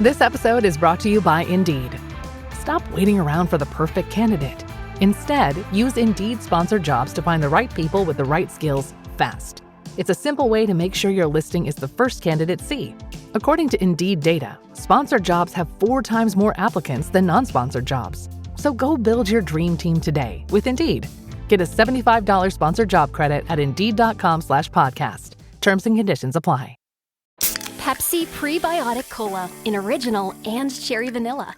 This episode is brought to you by Indeed. Stop waiting around for the perfect candidate. Instead, use Indeed sponsored jobs to find the right people with the right skills fast. It's a simple way to make sure your listing is the first candidates see. According to Indeed data, sponsored jobs have 4 times more applicants than non-sponsored jobs. So go build your dream team today with Indeed. Get a $75 sponsored job credit at Indeed.com/podcast. Terms and conditions apply. Pepsi Prebiotic Cola in original and cherry vanilla.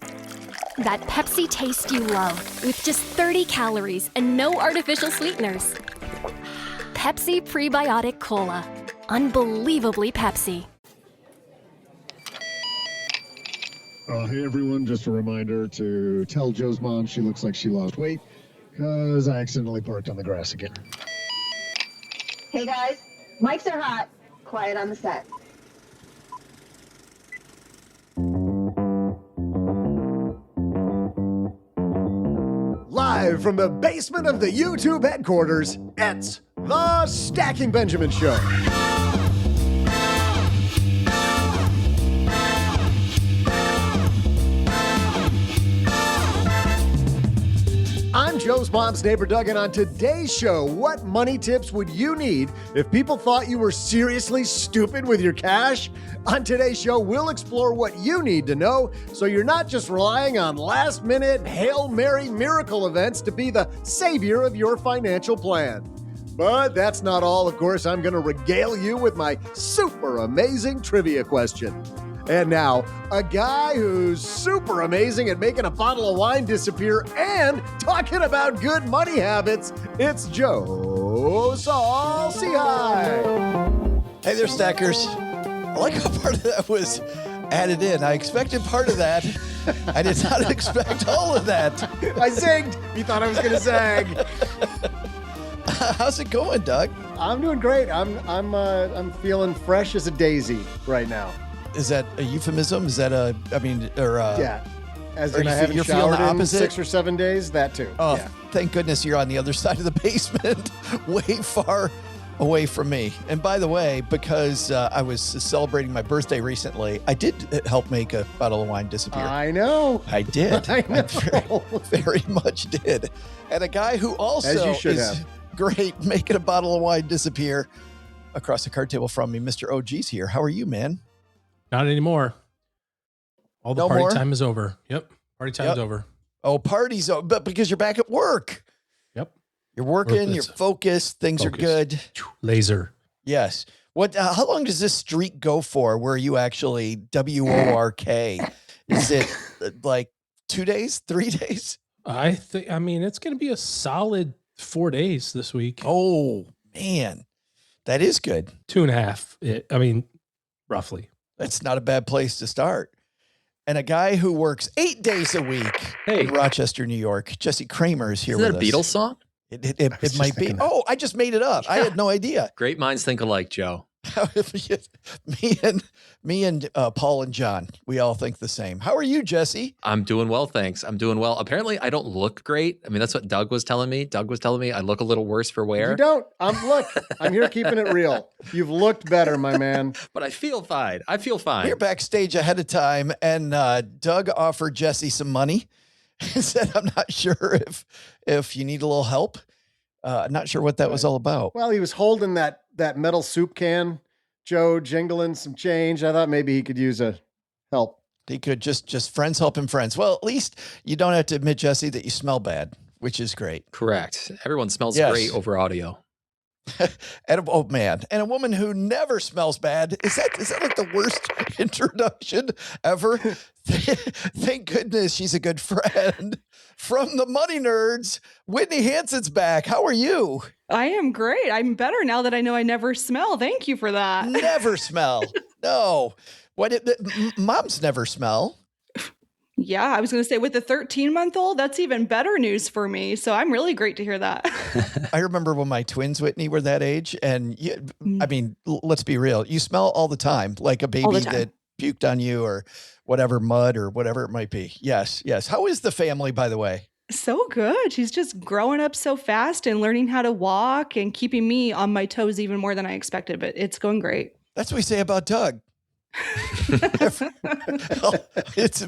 That Pepsi taste you love with just 30 calories and no artificial sweeteners. Pepsi Prebiotic Cola. Unbelievably Pepsi. Hey everyone, just a reminder to tell Joe's mom she looks like she lost weight because I accidentally parked on the grass again. Hey guys, mics are hot. Quiet on the set. Live from the basement of the YouTube headquarters, it's the Stacking Benjamin Show. I'm Joe's mom's neighbor Doug, and on today's show, what money tips would you need if people thought you were seriously stupid with your cash? On today's show, we'll explore what you need to know so you're not just relying on last-minute Hail Mary miracle events to be the savior of your financial plan. But that's not all. Of course, I'm going to regale you with my super amazing trivia question. And now, a guy who's super amazing at making a bottle of wine disappear and talking about good money habits, it's Joe Saul-Sehy. Hey there, Stackers. I like how part of that was added in. I expected part of that. I did not expect all of that. I zigged. You thought I was going to zag. How's it going, Doug? I'm doing great. I'm feeling fresh as a daisy right now. Is that a euphemism? Is that yeah. As in I haven't you're feeling showered the in opposite? 6 or 7 days. That too. Oh, yeah. Thank goodness you're on the other side of the basement, way far away from me. And by the way, because I was celebrating my birthday recently, I did help make a bottle of wine disappear. I know. I did. I know. Very much did. And a guy who also As you should is have. great making a bottle of wine disappear across the card table from me, Mr. OG's here. How are you, man? Not anymore. All the No party more? time is over. Yep. Party time's over. Oh, party's over, but because you're back at work. Yep. You're working, you're It's focused, things are good. Laser. Yes. What? How long does this streak go for where you actually WORK? Is it like 2 days, 3 days? I mean, it's going to be a solid 4 days this week. Oh, man. That is good. 2.5. Roughly. That's not a bad place to start. And a guy who works 8 days a week in Rochester, New York, Jesse Cramer is here with us. Is that a Beatles song? It might be. Oh, I just made it up. I had no idea. Great minds think alike, Joe. me and Paul and John, we all think the same. How are you, Jesse? I'm doing well, thanks. I'm doing well. Apparently, I don't look great. I mean, that's what Doug was telling me. Doug was telling me I look a little worse for wear. You don't. Look, I'm here keeping it real. You've looked better, my man. But I feel fine. I feel fine. We're backstage ahead of time, and Doug offered Jesse some money. He said, I'm not sure if you need a little help. Not sure what that was all about. Well, he was holding that metal soup can, Joe, jingling some change. I thought maybe he could use a help. He could just friends helping friends. Well, at least you don't have to admit, Jesse, that you smell bad, which is great. Correct. Everyone smells Yes. great over audio. And oh man, and a woman who never smells bad. Is that like the worst introduction ever? Thank goodness she's a good friend. From the Money Nerds, Whitney Hanson's back. How are you? I am great. I'm better now that I know I never smell. Thank you for that. Never smell. No. Moms never smell. Yeah, I was going to say with the 13-month-old, that's even better news for me. So I'm really great to hear that. I remember when my twins, Whitney, were that age. And let's be real. You smell all the time, like a baby that puked on you or whatever, mud or whatever it might be. Yes, yes. How is the family, by the way? So good. She's just growing up so fast and learning how to walk and keeping me on my toes even more than I expected. But it's going great. That's what we say about Doug. It's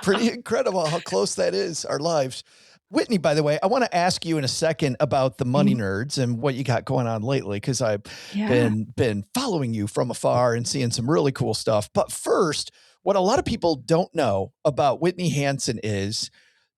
pretty incredible how close that is, our lives. Whitney, by the way, I want to ask you in a second about the money nerds and what you got going on lately, because I've been following you from afar and seeing some really cool stuff. But first, what a lot of people don't know about Whitney Hanson is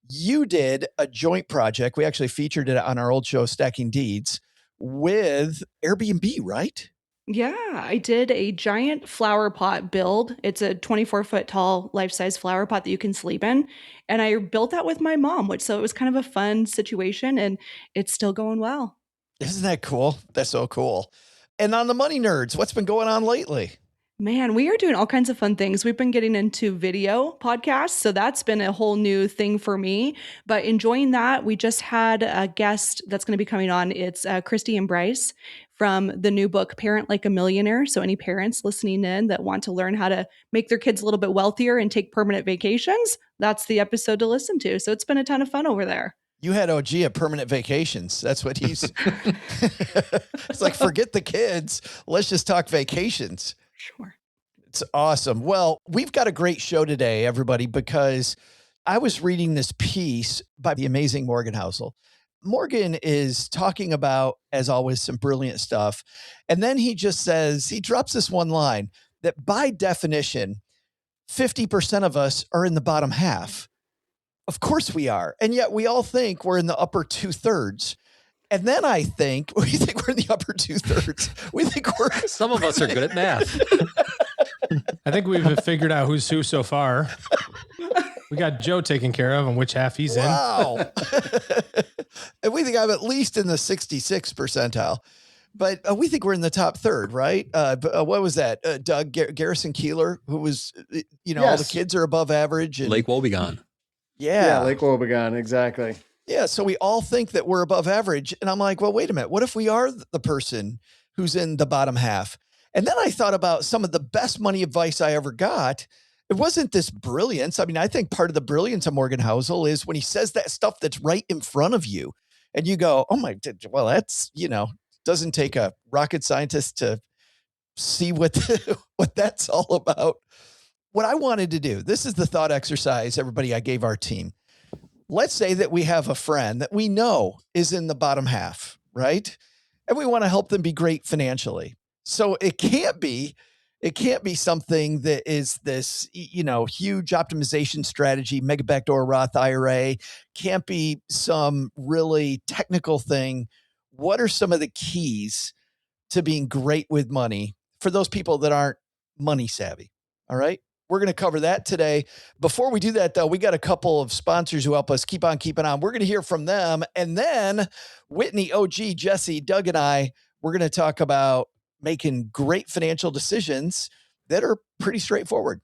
you did a joint project. We actually featured it on our old show, Stacking Deeds, with Airbnb, right? Yeah, I did a giant flower pot build. It's a 24-foot tall life-size flower pot that you can sleep in. And I built that with my mom, so it was kind of a fun situation, and it's still going well. Isn't that cool? That's so cool. And on the money nerds, what's been going on lately? Man, we are doing all kinds of fun things. We've been getting into video podcasts, so that's been a whole new thing for me, but enjoying that. We just had a guest that's going to be coming on. It's Christy and Bryce from the new book, Parent Like a Millionaire. So any parents listening in that want to learn how to make their kids a little bit wealthier and take permanent vacations, that's the episode to listen to. So it's been a ton of fun over there. You had OG at Permanent Vacations. That's what he's, it's like, forget the kids. Let's just talk vacations. Sure. It's awesome. Well, we've got a great show today, everybody, because I was reading this piece by the amazing Morgan Housel. Morgan is talking about, as always, some brilliant stuff. And then he just says, he drops this one line that by definition, 50% of us are in the bottom half. Of course we are. And yet we all think we're in the upper 2/3. And then we think we're in the upper 2/3. We think some of us are good at math. I think we've figured out who's who so far. We got Joe taken care of and which half he's in. Wow. And we think I'm at least in the 66th percentile. But we think we're in the top third, right? What was that? Doug Garrison Keeler, who was, all the kids are above average. And, Lake Wobegon. Yeah, Lake Wobegon, exactly. Yeah, so we all think that we're above average. And I'm like, well, wait a minute. What if we are the person who's in the bottom half? And then I thought about some of the best money advice I ever got. It wasn't this brilliance. I mean, I think part of the brilliance of Morgan Housel is when he says that stuff that's right in front of you. And you go, oh my, well, that's, doesn't take a rocket scientist to see what that's all about. What I wanted to do, this is the thought exercise, everybody, I gave our team. Let's say that we have a friend that we know is in the bottom half, right? And we want to help them be great financially. So it can't be something that is this, huge optimization strategy, mega backdoor Roth IRA. Can't be some really technical thing. What are some of the keys to being great with money for those people that aren't money savvy? All right. We're going to cover that today. Before we do that, though, we got a couple of sponsors who help us keep on keeping on. We're going to hear from them. And then Whitney, OG, Jesse, Doug, and I, we're going to talk about making great financial decisions that are pretty straightforward.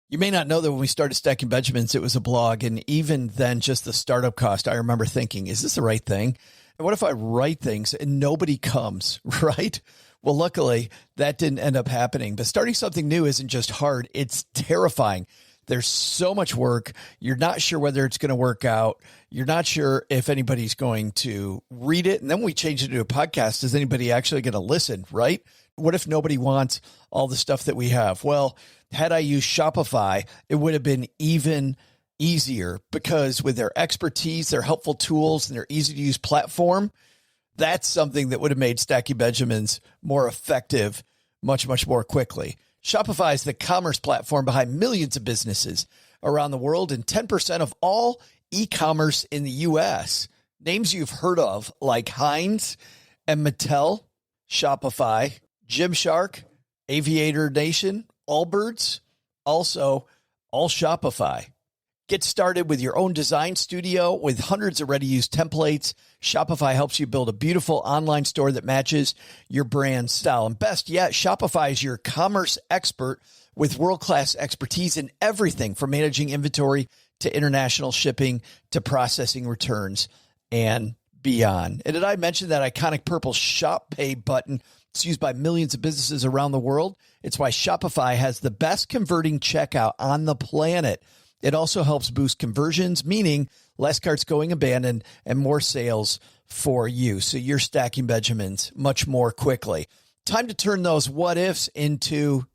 You may not know that when we started Stacking Benjamins, it was a blog. And even then, just the startup cost, I remember thinking, is this the right thing? And what if I write things and nobody comes, right? Well, luckily, that didn't end up happening. But starting something new isn't just hard. It's terrifying. There's so much work. You're not sure whether it's going to work out. You're not sure if anybody's going to read it. And then we change it to a podcast. Is anybody actually going to listen, right? What if nobody wants all the stuff that we have? Well, had I used Shopify, it would have been even easier because with their expertise, their helpful tools, and their easy-to-use platform, that's something that would have made Stacking Benjamins more effective much, much more quickly. Shopify is the commerce platform behind millions of businesses around the world and 10% of all e-commerce in the U.S. Names you've heard of like Heinz and Mattel, Shopify, Gymshark, Aviator Nation, Allbirds, also all Shopify. Get started with your own design studio with hundreds of ready-to-use templates. Shopify helps you build a beautiful online store that matches your brand style. And best yet, Shopify is your commerce expert with world-class expertise in everything from managing inventory to international shipping to processing returns and beyond. And did I mention that iconic purple Shop Pay button? It's used by millions of businesses around the world. It's why Shopify has the best converting checkout on the planet. It also helps boost conversions, meaning less carts going abandoned and more sales for you. So you're stacking Benjamins much more quickly. Time to turn those what ifs into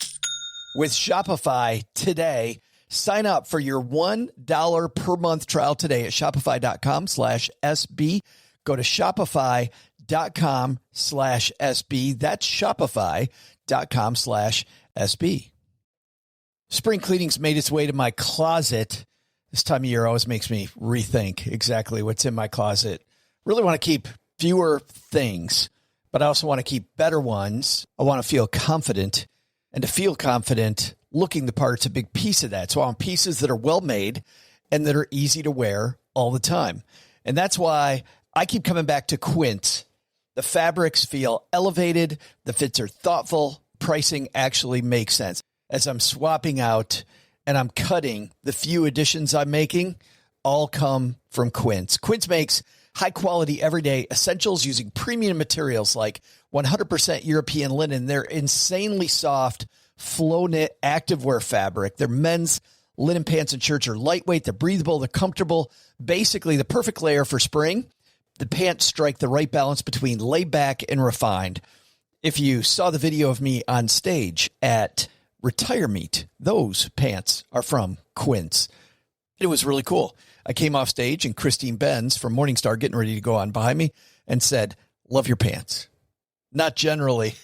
with Shopify today. Sign up for your $1 per month trial today at shopify.com/SB. Go to shopify.com/SB. That's shopify.com/SB. Spring cleaning's made its way to my closet. This time of year always makes me rethink exactly what's in my closet. Really want to keep fewer things, but I also want to keep better ones. I want to feel confident, and to feel confident, looking the part's a big piece of that. So I want pieces that are well made and that are easy to wear all the time. And that's why I keep coming back to Quince. The fabrics feel elevated. The fits are thoughtful. Pricing actually makes sense. As I'm swapping out and I'm cutting, the few additions I'm making all come from Quince. Quince makes high-quality, everyday essentials using premium materials like 100% European linen. They're insanely soft, flow-knit activewear fabric. Their men's linen pants and shirts are lightweight, they're breathable, they're comfortable. Basically, the perfect layer for spring. The pants strike the right balance between laid back and refined. If you saw the video of me on stage at Retire Meet, those pants are from Quince. It was really cool. I came off stage and Christine Benz from Morningstar getting ready to go on behind me and said, "Love your pants." Not generally.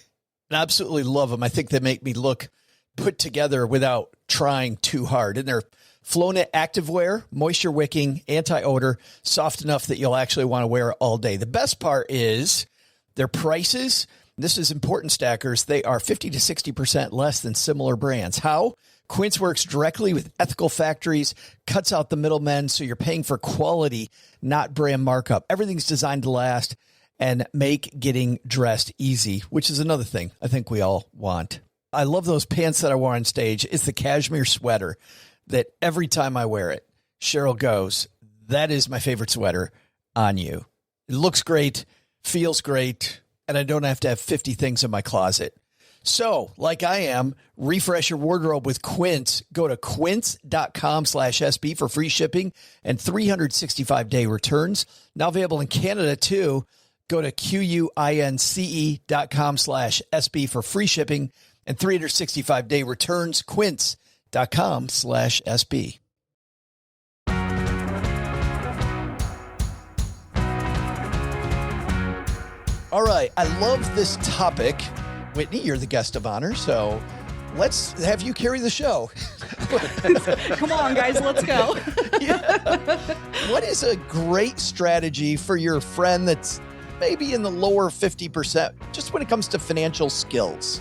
I absolutely love them. I think they make me look put together without trying too hard. And they're flow-knit activewear, moisture wicking, anti-odor, soft enough that you'll actually want to wear it all day. The best part is their prices. This is important, stackers. They are 50 to 60% less than similar brands. How? Quince works directly with ethical factories, cuts out the middlemen, so you're paying for quality, not brand markup. Everything's designed to last and make getting dressed easy, which is another thing I think we all want. I love those pants that I wore on stage. It's the cashmere sweater that every time I wear it, Cheryl goes, "That is my favorite sweater on you." It looks great, feels great, and I don't have to have 50 things in my closet. So, like I am, refresh your wardrobe with Quince. Go to quince.com/SB for free shipping and 365-day returns. Now available in Canada, too. Go to QUINCE.com/SB for free shipping and 365-day returns. Quince.com/SB. All right. I love this topic. Whitney, you're the guest of honor, so let's have you carry the show. Come on, guys, let's go. Yeah. What is a great strategy for your friend that's maybe in the lower 50%, just when it comes to financial skills?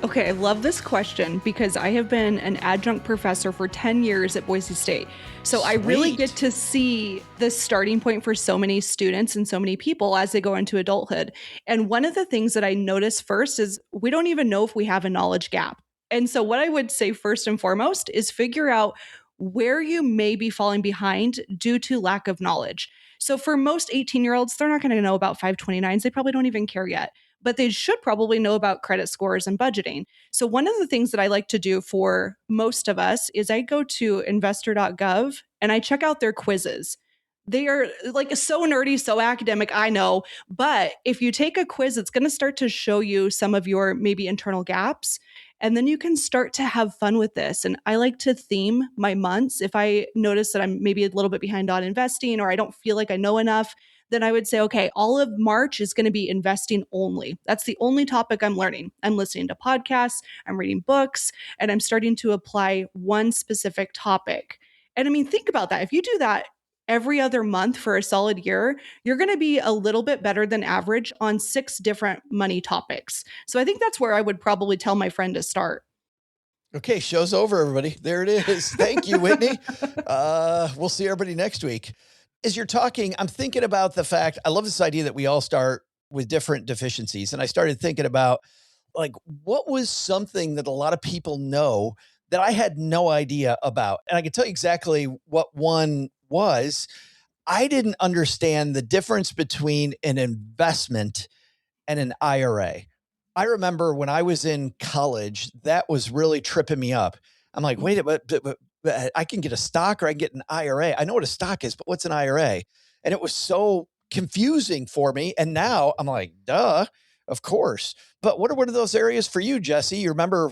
Okay, I love this question because I have been an adjunct professor for 10 years at Boise State. So I really get to see the starting point for so many students and so many people as they go into adulthood. And one of the things that I notice first is we don't even know if we have a knowledge gap. And so what I would say first and foremost is figure out where you may be falling behind due to lack of knowledge. So for most 18-year-olds, they're not going to know about 529s. They probably don't even care yet, but they should probably know about credit scores and budgeting. So one of the things that I like to do for most of us is I go to Investor.gov and I check out their quizzes. They are like so nerdy, so academic, I know, but if you take a quiz, it's going to start to show you some of your maybe internal gaps. And then you can start to have fun with this. And I like to theme my months. If I notice that I'm maybe a little bit behind on investing or I don't feel like I know enough, then I would say, okay, all of March is going to be investing only. That's the only topic I'm learning. I'm listening to podcasts, I'm reading books, and I'm starting to apply one specific topic. And I mean, think about that. If you do that every other month for a solid year, you're going to be a little bit better than average on 6 different money topics. So I think that's where I would probably tell my friend to start. Okay, show's over, everybody. There it is. Thank you, Whitney. We'll see everybody next week. As you're talking, I'm thinking about the fact, I love this idea that we all start with different deficiencies. And I started thinking about, like, what was something that a lot of people know that I had no idea about? And I can tell you exactly what one was. I didn't understand the difference between an investment and an IRA. I remember when I was in college, that was really tripping me up. I'm like, wait, but I can get a stock or I can get an IRA. I know what a stock is, but what's an IRA? And it was so confusing for me. And now I'm like, duh, of course. But what are one of those areas for you, Jesse? You remember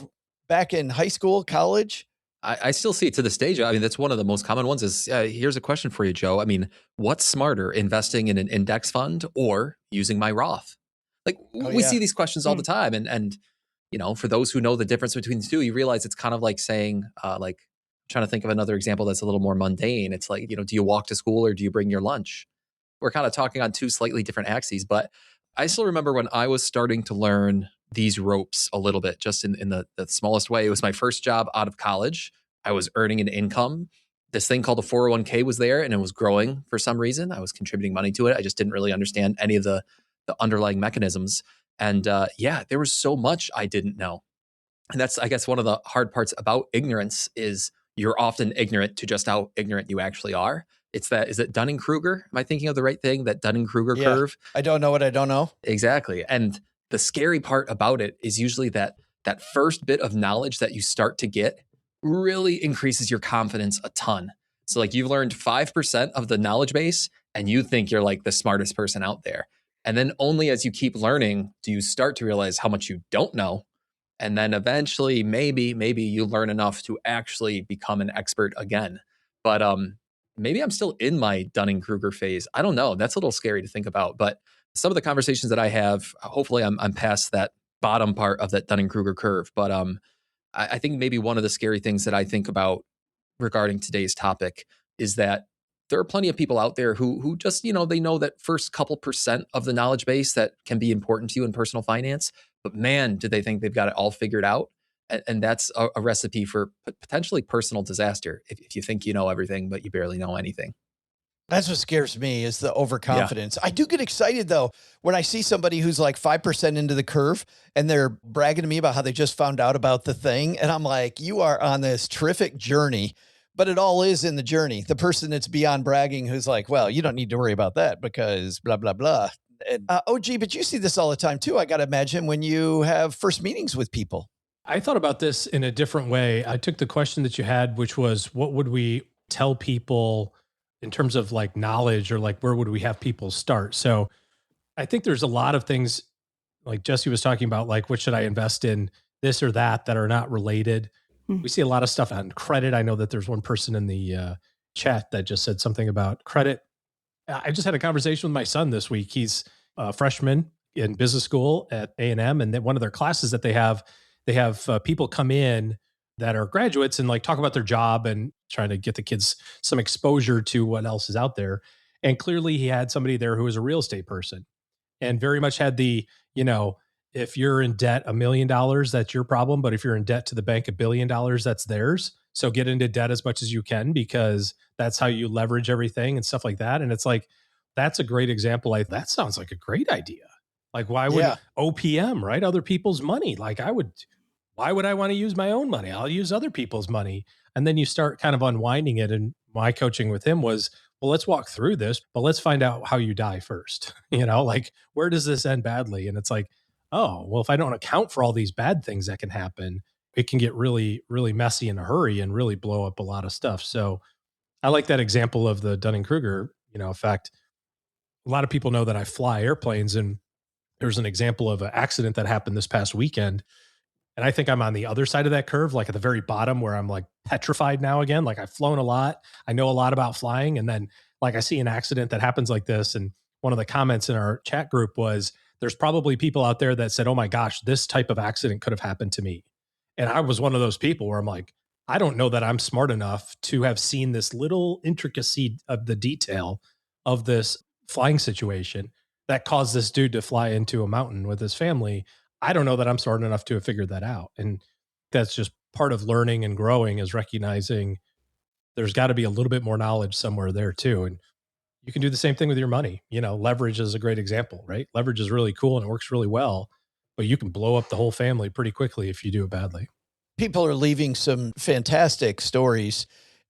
back in high school, college? I still see it to this day, Joe. I mean, that's one of the most common ones is, here's a question for you, Joe. I mean, what's smarter, investing in an index fund or using my Roth? Like we see these questions all the time. And, you know, for those who know the difference between the two, you realize it's kind of like saying, trying to think of another example that's a little more mundane. It's like, you know, do you walk to school or do you bring your lunch? We're kind of talking on two slightly different axes, but I still remember when I was starting to learn these ropes a little bit, just in the smallest way. It was my first job out of college. I was earning an income. This thing called a 401k was there and it was growing for some reason. I was contributing money to it. I just didn't really understand any of the underlying mechanisms. And there was so much I didn't know. And that's, I guess, one of the hard parts about ignorance is you're often ignorant to just how ignorant you actually are. Is it Dunning-Kruger? Am I thinking of the right thing? That Dunning-Kruger curve? I don't know what I don't know. Exactly. And the scary part about it is usually that first bit of knowledge that you start to get really increases your confidence a ton. So like you've learned 5% of the knowledge base and you think you're like the smartest person out there. And then only as you keep learning do you start to realize how much you don't know. And then eventually maybe you learn enough to actually become an expert again. But maybe I'm still in my Dunning-Kruger phase. I don't know. That's a little scary to think about. But some of the conversations that I have, hopefully I'm past that bottom part of that Dunning-Kruger curve. But I think maybe one of the scary things that I think about regarding today's topic is that there are plenty of people out there who just, you know, they know that first couple percent of the knowledge base that can be important to you in personal finance. But man, do they think they've got it all figured out? And that's a recipe for potentially personal disaster if you think you know everything, but you barely know anything. That's what scares me is the overconfidence. Yeah. I do get excited though when I see somebody who's like 5% into the curve and they're bragging to me about how they just found out about the thing. And I'm like, you are on this terrific journey, but it all is in the journey. The person that's beyond bragging who's like, well, you don't need to worry about that because blah, blah, blah. And, but you see this all the time too. I got to imagine when you have first meetings with people. I thought about this in a different way. I took the question that you had, which was, what would we tell people in terms of like knowledge, or like where would we have people start? So I think there's a lot of things like Jesse was talking about, like what should I invest in, this or that are not related. We see a lot of stuff on credit. I know that there's one person in the chat that just said something about credit. I just had a conversation with my son this week. He's a freshman in business school at A&M, and then one of their classes that they have people come in that are graduates and like talk about their job and trying to get the kids some exposure to what else is out there. And clearly he had somebody there who was a real estate person and very much had the, you know, if you're in debt $1 million, that's your problem. But if you're in debt to the bank $1 billion, that's theirs. So get into debt as much as you can because that's how you leverage everything and stuff like that. And it's like, that's a great example. Like, that sounds like a great idea. Like, why would OPM, right? Other people's money. Like why would I want to use my own money? I'll use other people's money. And then you start kind of unwinding it. And my coaching with him was, well, let's walk through this, but let's find out how you die first. You know, like, where does this end badly? And it's like, oh, well, if I don't account for all these bad things that can happen, it can get really, really messy in a hurry and really blow up a lot of stuff. So I like that example of the Dunning-Kruger, effect. A lot of people know that I fly airplanes, and there's an example of an accident that happened this past weekend. And I think I'm on the other side of that curve, like at the very bottom where I'm like petrified now again. Like, I've flown a lot. I know a lot about flying. And then like I see an accident that happens like this. And one of the comments in our chat group was, there's probably people out there that said, oh my gosh, this type of accident could have happened to me. And I was one of those people where I'm like, I don't know that I'm smart enough to have seen this little intricacy of the detail of this flying situation that caused this dude to fly into a mountain with his family. I don't know that I'm smart enough to have figured that out. And that's just part of learning and growing, is recognizing there's got to be a little bit more knowledge somewhere there too. And you can do the same thing with your money. Leverage is a great example, right? Leverage is really cool and it works really well, but you can blow up the whole family pretty quickly if you do it badly. People are leaving some fantastic stories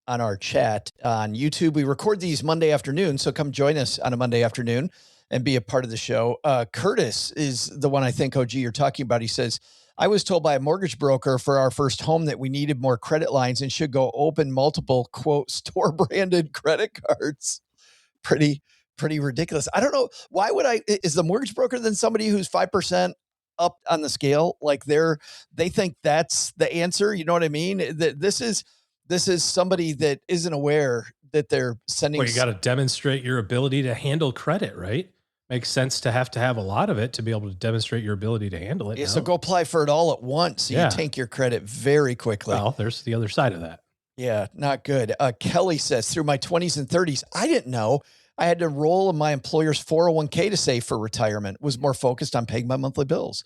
on our chat on YouTube. We record these Monday afternoon, so come join us on a Monday afternoon and be a part of the show. Curtis is the one I think, OG, you're talking about. He says, I was told by a mortgage broker for our first home that we needed more credit lines and should go open multiple, quote, store branded credit cards. Pretty ridiculous. I don't know. Why would is the mortgage broker then somebody who's 5% up on the scale. Like they think that's the answer. You know what I mean? This is somebody that isn't aware that they're sending. Well, you got to demonstrate your ability to handle credit, right? Makes sense to have a lot of it to be able to demonstrate your ability to handle it. Yeah, so go apply for it all at once. So you tank your credit very quickly. Well, there's the other side of that. Yeah, not good. Kelly says, through my 20s and 30s, I didn't know I had to enroll in my employer's 401k to save for retirement. Was more focused on paying my monthly bills.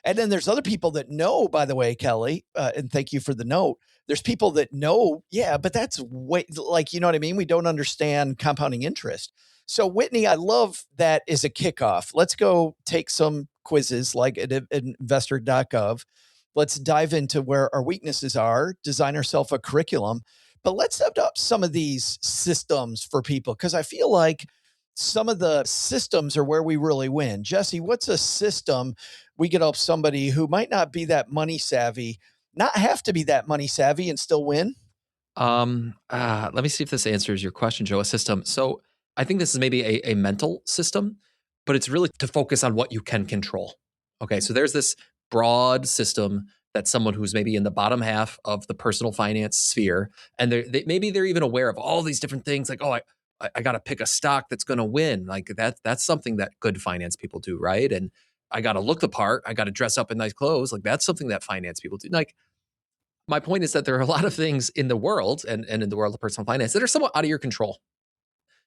And then there's other people that know, by the way, Kelly, and thank you for the note. There's people that know, yeah, but that's way, like, you know what I mean? We don't understand compounding interest. So Whitney, I love that as a kickoff. Let's go take some quizzes like at Investor.gov. Let's dive into where our weaknesses are, design ourselves a curriculum, but let's set up some of these systems for people, because I feel like some of the systems are where we really win. Jesse, what's a system we could help somebody who might not be that money savvy, not have to be that money savvy and still win? Let me see if this answers your question, Joe. A system. So I think this is maybe a mental system, but it's really to focus on what you can control. Okay, so there's this broad system that someone who's maybe in the bottom half of the personal finance sphere, and maybe they're even aware of all these different things, like, oh, I got to pick a stock that's going to win. Like that's something that good finance people do, right? And I got to look the part. I got to dress up in nice clothes. Like that's something that finance people do. Like my point is that there are a lot of things in the world and in the world of personal finance that are somewhat out of your control.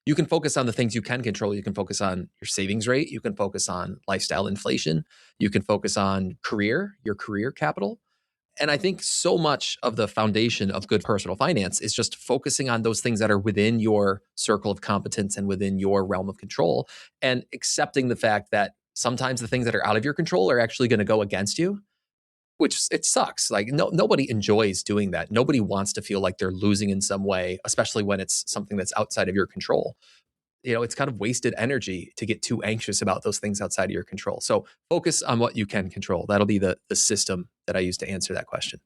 You can focus on the things you can control. You can focus on your savings rate. You can focus on lifestyle inflation. You can focus on your career capital. And I think so much of the foundation of good personal finance is just focusing on those things that are within your circle of competence and within your realm of control, and accepting the fact that sometimes the things that are out of your control are actually going to go against you, which it sucks. Like nobody enjoys doing that. Nobody wants to feel like they're losing in some way, especially when it's something that's outside of your control. You know, it's kind of wasted energy to get too anxious about those things outside of your control. So focus on what you can control. That'll be the system that I use to answer that question.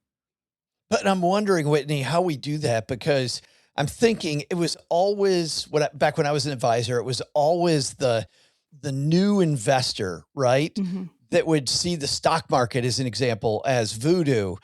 But I'm wondering, Whitney, how we do that, because I'm thinking it was always back when I was an advisor, it was always the new investor, right? Mm-hmm. That would see the stock market as an example as voodoo.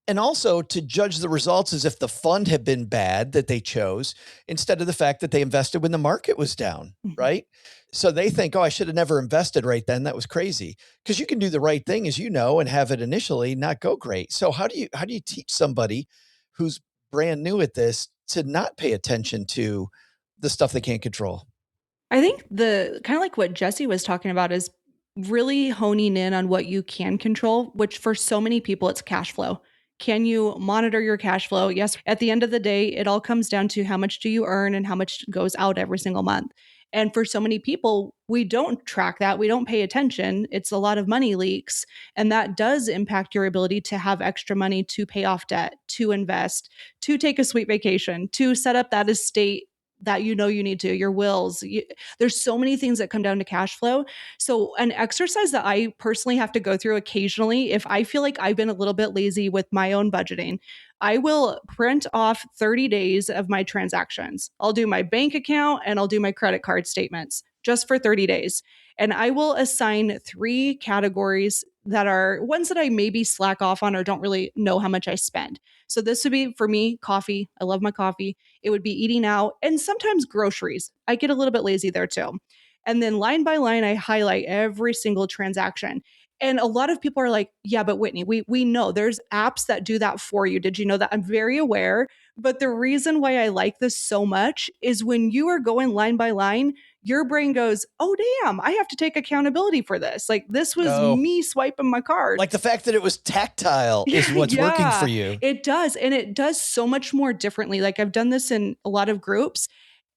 And also to judge the results as if the fund had been bad that they chose, instead of the fact that they invested when the market was down, right? So they think, oh, I should have never invested right then. That was crazy. Because you can do the right thing, as you know, and have it initially not go great. So how do you teach somebody who's brand new at this to not pay attention to the stuff they can't control? I think the kind of like what Jesse was talking about is really honing in on what you can control, which for so many people, it's cash flow. Can you monitor your cash flow? Yes. At the end of the day, it all comes down to how much do you earn and how much goes out every single month. And for so many people, we don't track that. We don't pay attention. It's a lot of money leaks. And that does impact your ability to have extra money to pay off debt, to invest, to take a sweet vacation, to set up that estate that you need to, your wills. There's so many things that come down to cash flow. So an exercise that I personally have to go through occasionally, if I feel like I've been a little bit lazy with my own budgeting, I will print off 30 days of my transactions. I'll do my bank account and I'll do my credit card statements just for 30 days. And I will assign 3 categories that are ones that I maybe slack off on or don't really know how much I spend. So this would be, for me, coffee. I love my coffee. It would be eating out and sometimes groceries. I get a little bit lazy there too. And then line by line, I highlight every single transaction. And a lot of people are like, yeah, but Whitney, we know there's apps that do that for you. Did you know that? I'm very aware. But the reason why I like this so much is when you are going line by line, your brain goes, oh, damn, I have to take accountability for this. Like this was me swiping my card. Like the fact that it was tactile is what's working for you. It does. And it does so much more differently. Like I've done this in a lot of groups.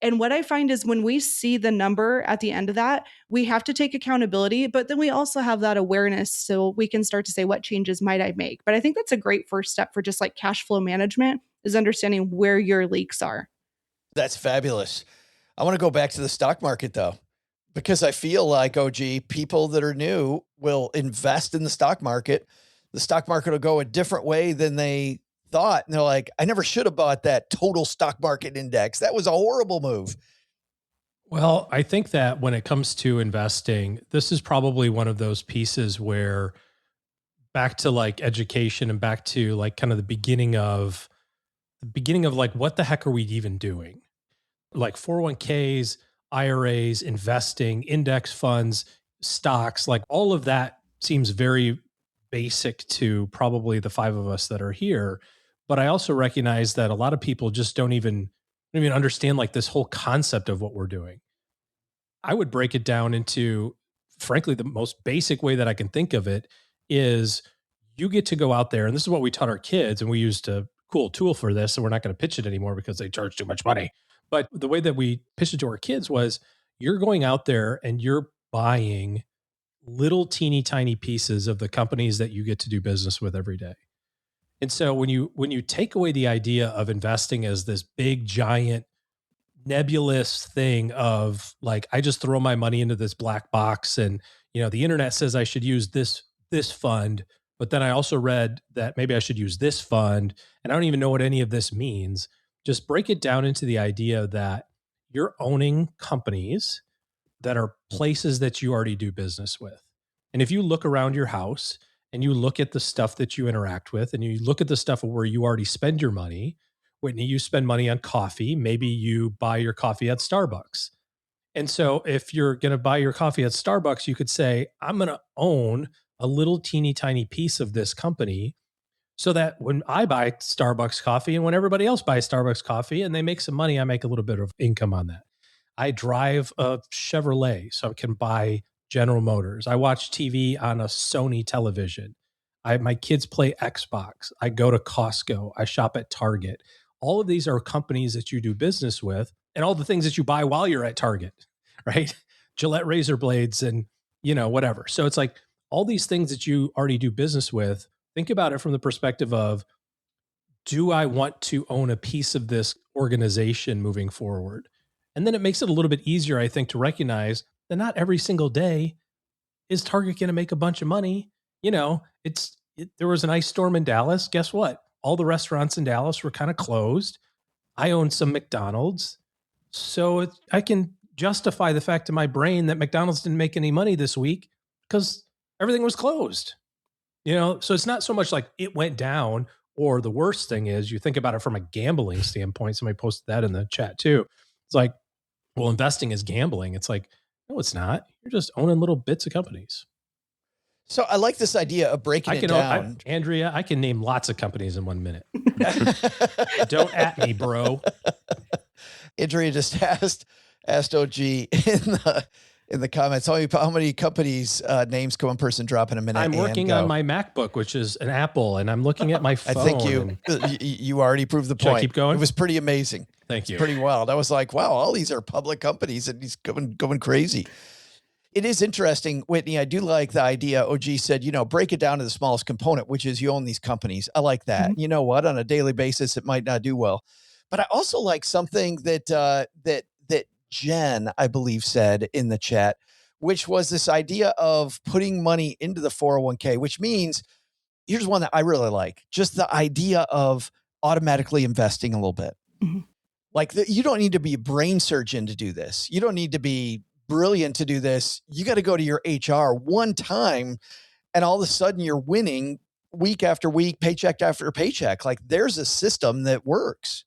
And what I find is when we see the number at the end of that, we have to take accountability, but then we also have that awareness so we can start to say, what changes might I make? But I think that's a great first step for just like cash flow management, is understanding where your leaks are. That's fabulous. I want to go back to the stock market though, because I feel like, people that are new will invest in the stock market. The stock market will go a different way than they thought. And they're like, I never should have bought that total stock market index. That was a horrible move. Well, I think that when it comes to investing, this is probably one of those pieces where back to like education and back to like kind of the beginning of like, what the heck are we even doing? Like 401ks, IRAs, investing, index funds, stocks, like all of that seems very basic to probably the five of us that are here. But I also recognize that a lot of people just don't even understand like this whole concept of what we're doing. I would break it down into, frankly, the most basic way that I can think of it is you get to go out there, and this is what we taught our kids, and we used a cool tool for this, and we're not going to pitch it anymore because they charge too much money. But the way that we pitched it to our kids was you're going out there and you're buying little teeny tiny pieces of the companies that you get to do business with every day. And so when you take away the idea of investing as this big giant nebulous thing of like I just throw my money into this black box and the internet says I should use this fund, but then I also read that maybe I should use this fund and I don't even know what any of this means. Just break it down into the idea that you're owning companies that are places that you already do business with. And if you look around your house and you look at the stuff that you interact with and you look at the stuff where you already spend your money, Whitney, you spend money on coffee. Maybe you buy your coffee at Starbucks. And so if you're going to buy your coffee at Starbucks, you could say, I'm going to own a little teeny tiny piece of this company so that when I buy Starbucks coffee and when everybody else buys Starbucks coffee and they make some money, I make a little bit of income on that. I drive a Chevrolet, so I can buy General Motors. I watch TV on a Sony television. My kids play Xbox. I go to Costco. I shop at Target. All of these are companies that you do business with and all the things that you buy while you're at Target, right? Gillette razor blades and, whatever. So it's like all these things that you already do business with. Think about it from the perspective of, do I want to own a piece of this organization moving forward? And then it makes it a little bit easier, I think, to recognize that not every single day is Target going to make a bunch of money. There was an ice storm in Dallas. Guess what? All the restaurants in Dallas were kind of closed. I own some McDonald's. So I can justify the fact in my brain that McDonald's didn't make any money this week because everything was closed. So it's not so much like it went down, or the worst thing is you think about it from a gambling standpoint. Somebody posted that in the chat too. It's like, well, investing is gambling. It's like, no, it's not. You're just owning little bits of companies. So I like this idea of breaking it down. Andrea, I can name lots of companies in 1 minute. Don't at me, bro. Andrea just asked OG in the comments, how many companies names can one person drop in a minute? I'm working on my MacBook, which is an Apple, and I'm looking at my phone. I think you already proved the point. Should I keep going? It was pretty amazing. Thank you. It's pretty wild. I was like, wow, all these are public companies, and he's going crazy. It is interesting, Whitney. I do like the idea. OG said, break it down to the smallest component, which is you own these companies. I like that. Mm-hmm. You know what? On a daily basis, it might not do well, but I also like something that Jen, I believe, said in the chat, which was this idea of putting money into the 401k, which means here's one that I really like. Just the idea of automatically investing a little bit. Mm-hmm. Like you don't need to be a brain surgeon to do this. You don't need to be brilliant to do this. You got to go to your HR one time and all of a sudden you're winning week after week, paycheck after paycheck. Like there's a system that works.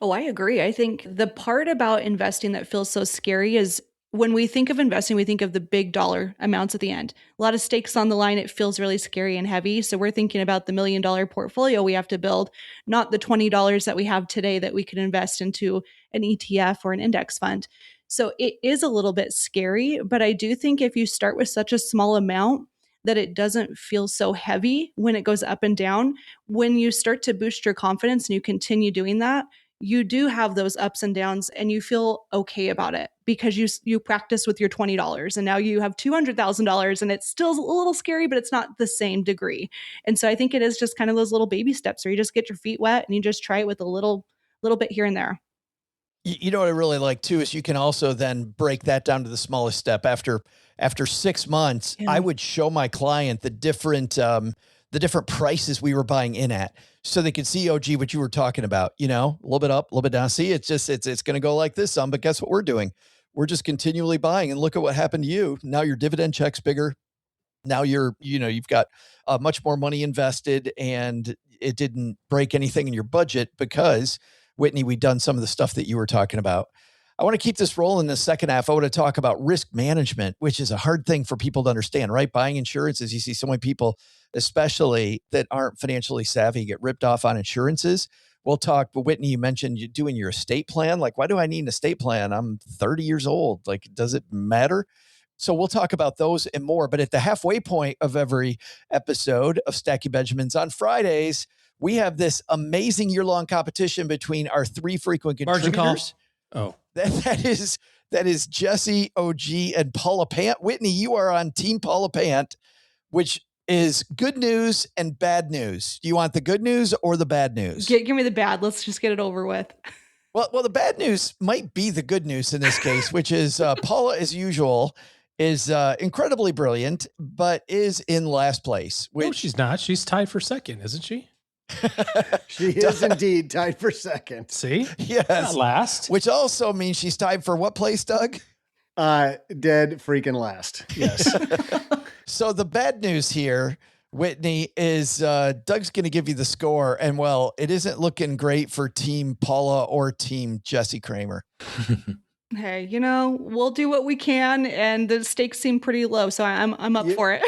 Oh, I agree. I think the part about investing that feels so scary is when we think of investing, we think of the big dollar amounts at the end. A lot of stakes on the line. It feels really scary and heavy. So we're thinking about the $1 million portfolio we have to build, not the $20 that we have today that we can invest into an ETF or an index fund. So it is a little bit scary, but I do think if you start with such a small amount that it doesn't feel so heavy when it goes up and down, when you start to boost your confidence and you continue doing that, you do have those ups and downs and you feel okay about it because you practice with your $20 and now you have $200,000 and it's still a little scary, but it's not the same degree. And so I think it is just kind of those little baby steps where you just get your feet wet and you just try it with a little bit here and there. You know what I really like too is you can also then break that down to the smallest step. After 6 months, yeah. I would show my client the different prices we were buying in at, so they could see, OG, what you were talking about. A little bit up, a little bit down. See, it's going to go like this, but guess what we're doing? we're just continually buying, and look at what happened to you. Now your dividend check's bigger. Now you've got much more money invested, and it didn't break anything in your budget because, Whitney, we've done some of the stuff that you were talking about. I want to keep this rolling in the second half. I want to talk about risk management, which is a hard thing for people to understand, right? Buying insurances, you see so many people, especially that aren't financially savvy, get ripped off on insurances. We'll talk, but Whitney, you mentioned you doing your estate plan. Like, why do I need an estate plan? I'm 30 years old. Like, does it matter? So we'll talk about those and more. But at the halfway point of every episode of Stacky Benjamins on Fridays, we have this amazing year-long competition between our three frequent contributors. Oh, that is Jesse, OG, and Paula Pant. Whitney, you are on Team Paula Pant, which is good news and bad news. Do you want the good news or the bad news? Give me the bad. Let's just get it over with. Well, the bad news might be the good news in this case, which is Paula, as usual, is incredibly brilliant, but is in last place. No, she's not. She's tied for second, isn't she? She is indeed tied for second. See? Yes. Not last. Which also means she's tied for what place, Doug? Dead freaking last. Yes. So the bad news here, Whitney, is Doug's going to give you the score. And, well, it isn't looking great for Team Paula or Team Jesse Cramer. Hey, we'll do what we can, and the stakes seem pretty low, so I'm up for it.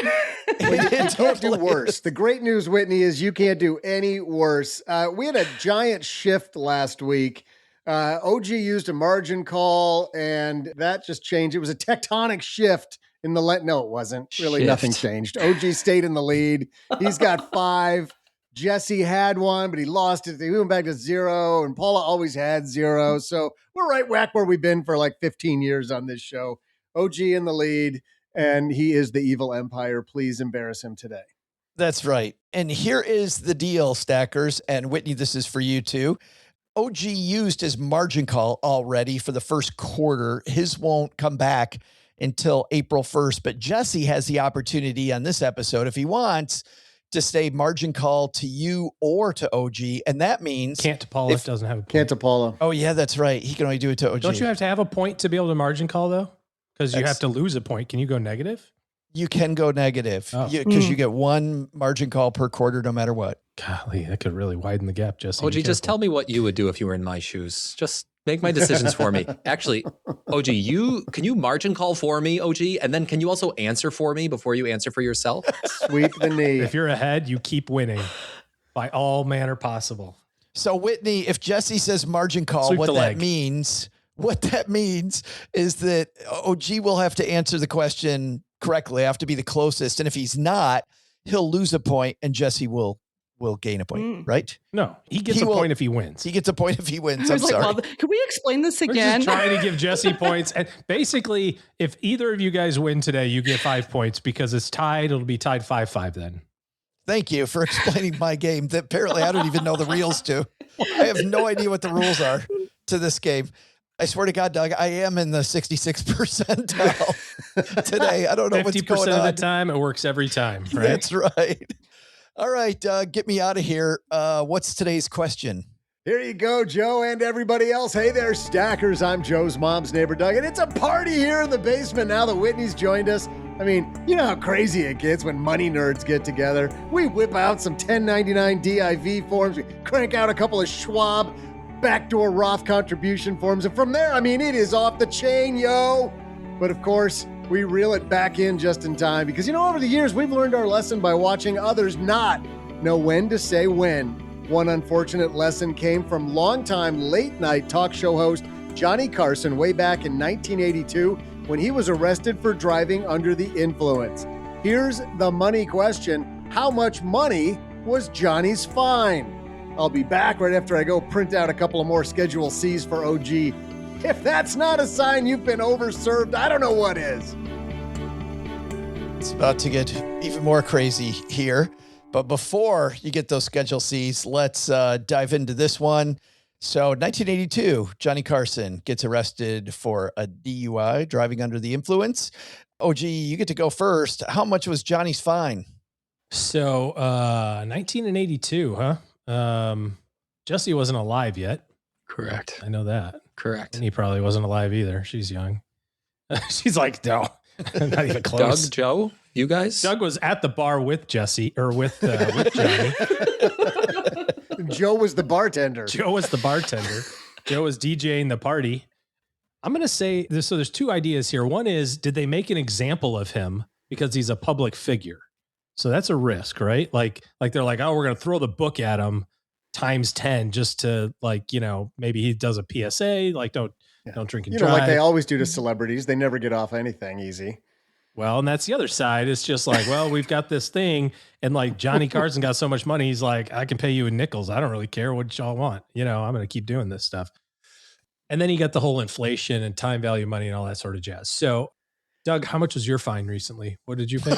Well, you can't do worse. The great news, Whitney, is you can't do any worse. We had a giant shift last week. OG used a margin call, and that just changed. It was a tectonic shift in the No, it wasn't. Really, nothing changed. OG stayed in the lead. He's got 5. Jesse had 1, but he lost it. He went back to 0, and Paula always had 0. So we're right back where we've been for like 15 years on this show. OG in the lead, and he is the evil empire. Please embarrass him today. That's right. And here is the deal, stackers. And Whitney, this is for you too. OG used his margin call already for the first quarter. His won't come back until April 1st, but Jesse has the opportunity on this episode, if he wants, to say margin call to you or to OG. And that means can't to Paula if doesn't have a point. Can't to Paula. Oh yeah, that's right. He can only do it to OG. Don't you have to have a point to be able to margin call though? Because you have to lose a point. Can you go negative? You can go negative because you get 1 margin call per quarter, no matter what. Golly, that could really widen the gap, Jesse. OG, just tell me what you would do if you were in my shoes. Just make my decisions for me. Actually, OG, can you margin call for me, OG? And then can you also answer for me before you answer for yourself? Sweep the knee. If you're ahead, you keep winning by all manner possible. So Whitney, if Jesse says margin call, what that means is that OG will have to answer the question correctly. I have to be the closest. And if he's not, he'll lose a point and Jesse will gain a point, right? No, he gets a point if he wins. He gets a point if he wins. I'm sorry. Well, can we explain this again? We're just trying to give Jesse points. And basically, if either of you guys win today, you get 5 points because it's tied. It'll be tied 5-5 then. Thank you for explaining my game that apparently I don't even know the rules to. I have no idea what the rules are to this game. I swear to God, Doug, I am in the 66th percentile today. I don't know what's going on. 50% of the time, it works every time, right? That's right. All right, get me out of here. What's today's question? Here you go, Joe and everybody else. Hey there, stackers. I'm Joe's mom's neighbor, Doug, and it's a party here in the basement now that Whitney's joined us. I mean, you know how crazy it gets when money nerds get together. We whip out some 1099 DIV forms, we crank out a couple of Schwab backdoor Roth contribution forms, and from there, I mean, it is off the chain, yo. But of course, we reel it back in just in time because, over the years, we've learned our lesson by watching others not know when to say when. One unfortunate lesson came from longtime late-night talk show host Johnny Carson way back in 1982 when he was arrested for driving under the influence. Here's the money question. How much money was Johnny's fine? I'll be back right after I go print out a couple of more Schedule C's for OG. If that's not a sign you've been overserved, I don't know what is. It's about to get even more crazy here. But before you get those Schedule C's, let's dive into this one. So 1982, Johnny Carson gets arrested for a DUI, driving under the influence. OG, you get to go first. How much was Johnny's fine? So 1982, huh? Jesse wasn't alive yet. Correct. I know that. Correct. And he probably wasn't alive either. She's young. She's like, no, not even close. Doug, Joe, you guys? Doug was at the bar with Jesse or with Johnny. Joe was the bartender. Joe was the bartender. Joe was DJing the party. I'm going to say this. So there's two ideas here. One is, did they make an example of him because he's a public figure? So that's a risk, right? Like they're like, oh, we're going to throw the book at him times 10 just to maybe he does a PSA, like don't drink and drive. Like they always do to celebrities. They never get off anything easy. Well, and that's the other side. It's just like, well, we've got this thing, and like Johnny Carson got so much money, he's like, I can pay you in nickels. I don't really care what y'all want. I'm going to keep doing this stuff. And then you got the whole inflation and time value money and all that sort of jazz. So, Doug, how much was your fine recently? What did you pay?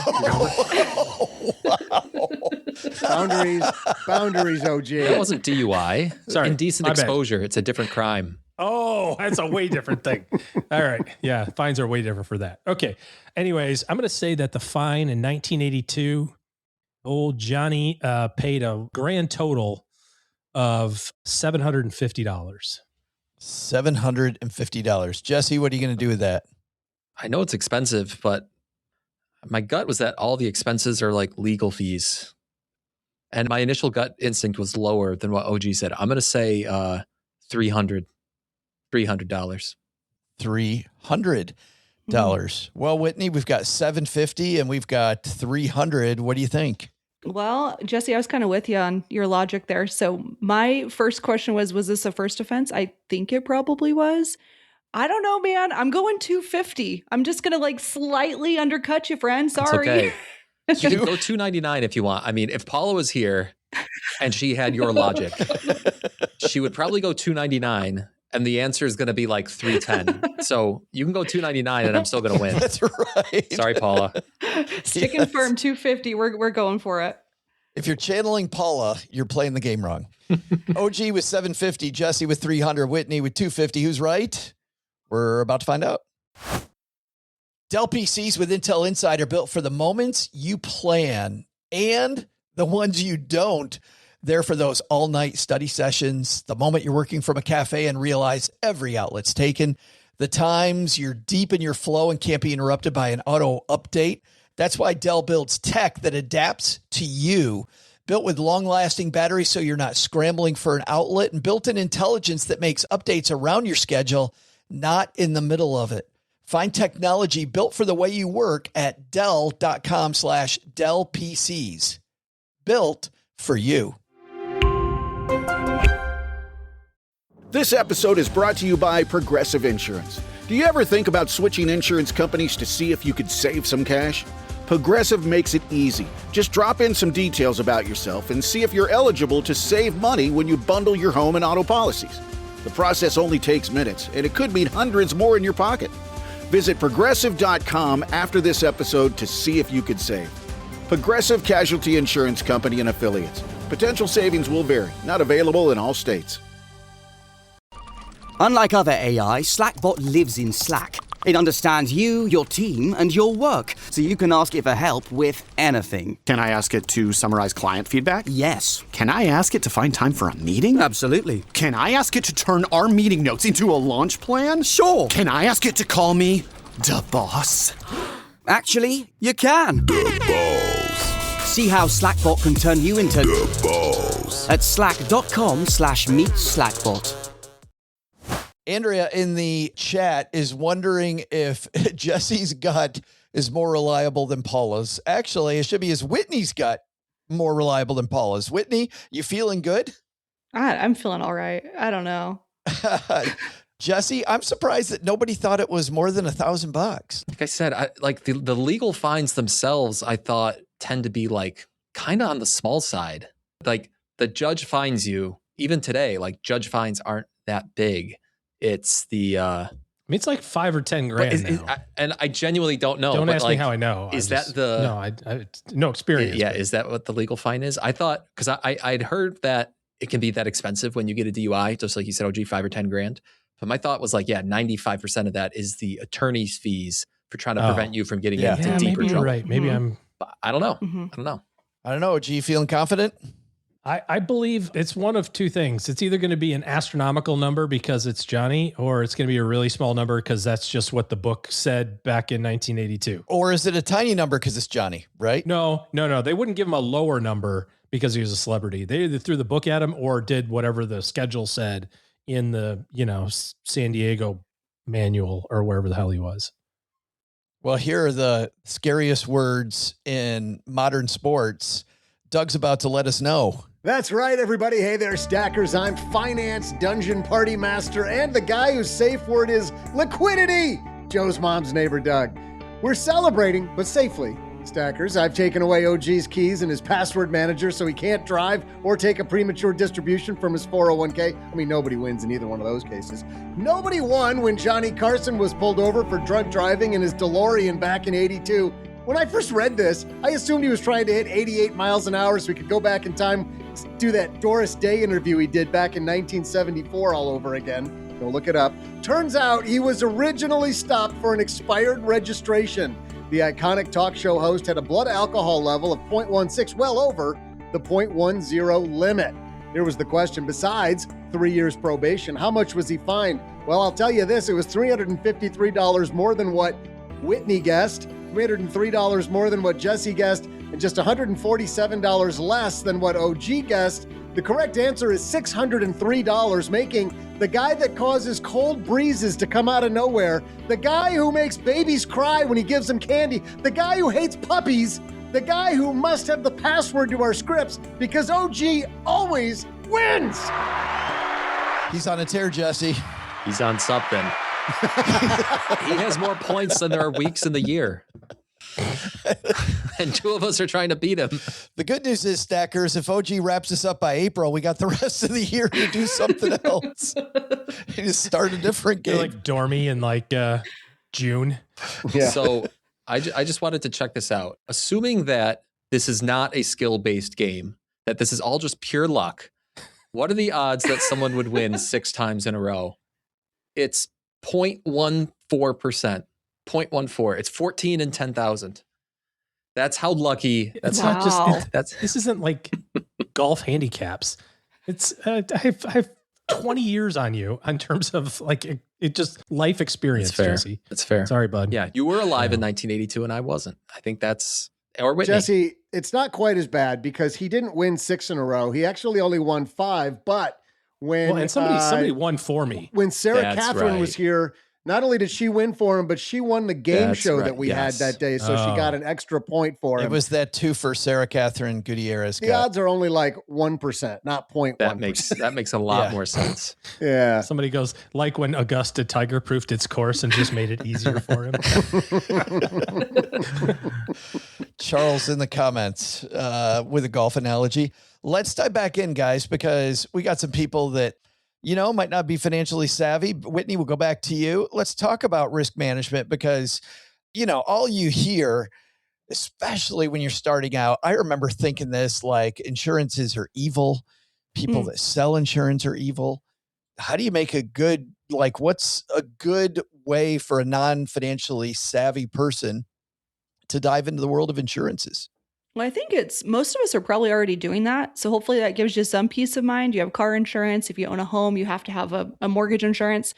Boundaries, OG. It wasn't DUI. Sorry. Indecent exposure. It's a different crime. Oh, that's a way different thing. All right. Yeah. Fines are way different for that. Okay. Anyways, I'm going to say that the fine in 1982, old Johnny paid a grand total of $750. $750. Jesse, what are you going to do with that? I know it's expensive, but my gut was that all the expenses are like legal fees. And my initial gut instinct was lower than what OG said. I'm going to say $300. $300. Well, Whitney, we've got $750 and we've got $300. What do you think? Well, Jesse, I was kind of with you on your logic there. So my first question was this a first offense? I think it probably was. I don't know, man. I'm going $250. I'm just going to like slightly undercut you, friend. Sorry. It's okay. You can go $299 if you want. I mean, if Paula was here and she had your logic, she would probably go $299. And the answer is going to be like $310. So you can go $299 and I'm still going to win. That's right. Sorry, Paula. Sticking firm, $250. We're going for it. If you're channeling Paula, you're playing the game wrong. OG with $750, Jesse with $300, Whitney with $250. Who's right? We're about to find out. Dell PCs with Intel Inside are built for the moments you plan and the ones you don't. They're for those all-night study sessions, the moment you're working from a cafe and realize every outlet's taken, the times you're deep in your flow and can't be interrupted by an auto update. That's why Dell builds tech that adapts to you. Built with long-lasting batteries so you're not scrambling for an outlet, and built-in intelligence that makes updates around your schedule, not in the middle of it. Find technology built for the way you work at Dell.com/Dell PCs. Built for you. This episode is brought to you by Progressive Insurance. Do you ever think about switching insurance companies to see if you could save some cash? Progressive makes it easy. Just drop in some details about yourself and see if you're eligible to save money when you bundle your home and auto policies. The process only takes minutes, and it could mean hundreds more in your pocket. Visit Progressive.com after this episode to see if you could save. Progressive Casualty Insurance Company and Affiliates. Potential savings will vary. Not available in all states. Unlike other AI, Slackbot lives in Slack. It understands you, your team, and your work, so you can ask it for help with anything. Can I ask it to summarize client feedback? Yes. Can I ask it to find time for a meeting? Absolutely. Can I ask it to turn our meeting notes into a launch plan? Sure. Can I ask it to call me the boss? Actually, you can. The balls. See how Slackbot can turn you into the balls at slack.com/meet-slackbot. Andrea in the chat is wondering if Jesse's gut is more reliable than Paula's. Actually, it should be Whitney's gut more reliable than Paula's. Whitney, you feeling good? I'm feeling all right. I don't know. Jesse, I'm surprised that nobody thought it was more than $1,000. Like I said, the legal fines themselves, I thought tend to be like kind of on the small side. Like the judge fines you, even today, like judge fines aren't that big. It's the I mean, it's like $5 or $10 grand now. And I genuinely don't know. Don't ask me how I know. Is that the I no experience? Yeah, is that what the legal fine is? I thought because I'd heard that it can be that expensive when you get a DUI, just like you said, OG, $5 or $10 grand. But my thought was like, 95% of that is the attorney's fees for trying to prevent you from getting into deeper maybe trouble. Right? Maybe But I don't know. Mm-hmm. I don't know. I don't know. OG, feeling confident? I believe it's one of two things. It's either going to be an astronomical number because it's Johnny, or it's going to be a really small number because that's just what the book said back in 1982. Or is it a tiny number because it's Johnny, right? No. They wouldn't give him a lower number because he was a celebrity. They either threw the book at him or did whatever the schedule said in the, San Diego manual or wherever the hell he was. Well, here are the scariest words in modern sports. Doug's about to let us know. That's right, everybody. Hey there, Stackers. I'm Finance Dungeon Party Master and the guy whose safe word is liquidity, Joe's mom's neighbor, Doug. We're celebrating, but safely. Stackers, I've taken away OG's keys and his password manager so he can't drive or take a premature distribution from his 401k. I mean, nobody wins in either one of those cases. Nobody won when Johnny Carson was pulled over for drunk driving in his DeLorean back in '82. When I first read this, I assumed he was trying to hit 88 miles an hour so he could go back in time, do that Doris Day interview he did back in 1974 all over again. Go look it up. Turns out he was originally stopped for an expired registration. The iconic talk show host had a blood alcohol level of 0.16, well over the 0.10 limit. Here was the question. Besides 3 years probation, how much was he fined? Well, I'll tell you this. It was $353 more than what Whitney guessed, $303 more than what Jesse guessed, and just $147 less than what OG guessed. The correct answer is $603, making the guy that causes cold breezes to come out of nowhere, the guy who makes babies cry when he gives them candy, the guy who hates puppies, the guy who must have the password to our scripts because OG always wins. He's on a tear, Jesse. He's on something. He has more points than there are weeks in the year. And two of us are trying to beat him. The good news is, Stackers, if OG wraps us up by April, we got the rest of the year to do something else. He just start a different game. Like Dormy in June. Yeah. So I just wanted to check this out. Assuming that this is not a skill-based game, that this is all just pure luck, what are the odds that someone would win 6 times in a row? It's 0.14%. 0.14. It's 14 in 10,000. That's how lucky. That's not just. This isn't like golf handicaps. It's I have 20 years on you in terms of it just life experience. That's fair. Jesse. That's fair. Sorry, bud. Yeah, you were alive in 1982 and I wasn't. I think that's or Whitney. Jesse, it's not quite as bad because he didn't win 6 in a row. He actually only won 5. But when somebody won for me when Sarah Catherine was here. Not only did she win for him, but she won the game show that we had that day. So she got an extra point for him. It was that 2 for Sarah Catherine Gutierrez. The odds are only like 1%, not 0.1%. That makes a lot more sense. Yeah. Somebody goes, like when Augusta Tiger proofed its course and just made it easier for him. Charles in the comments with a golf analogy. Let's dive back in, guys, because we got some people that might not be financially savvy. Whitney, we'll go back to you. Let's talk about risk management because, all you hear, especially when you're starting out, I remember thinking this, like insurances are evil. People that sell insurance are evil. How do you make what's a good way for a non-financially savvy person to dive into the world of insurances? Well, I think most of us are probably already doing that. So hopefully that gives you some peace of mind. You have car insurance. If you own a home, you have to have a mortgage insurance.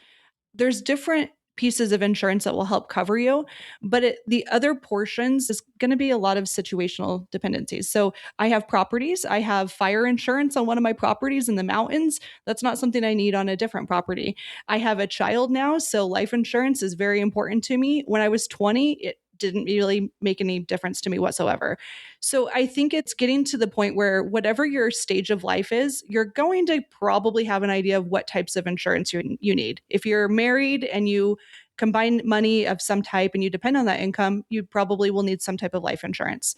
There's different pieces of insurance that will help cover you. But the other portions is going to be a lot of situational dependencies. So I have properties. I have fire insurance on one of my properties in the mountains. That's not something I need on a different property. I have a child now. So life insurance is very important to me. When I was 20, it didn't really make any difference to me whatsoever. So I think it's getting to the point where whatever your stage of life is, you're going to probably have an idea of what types of insurance you need. If you're married and you combine money of some type and you depend on that income, you probably will need some type of life insurance.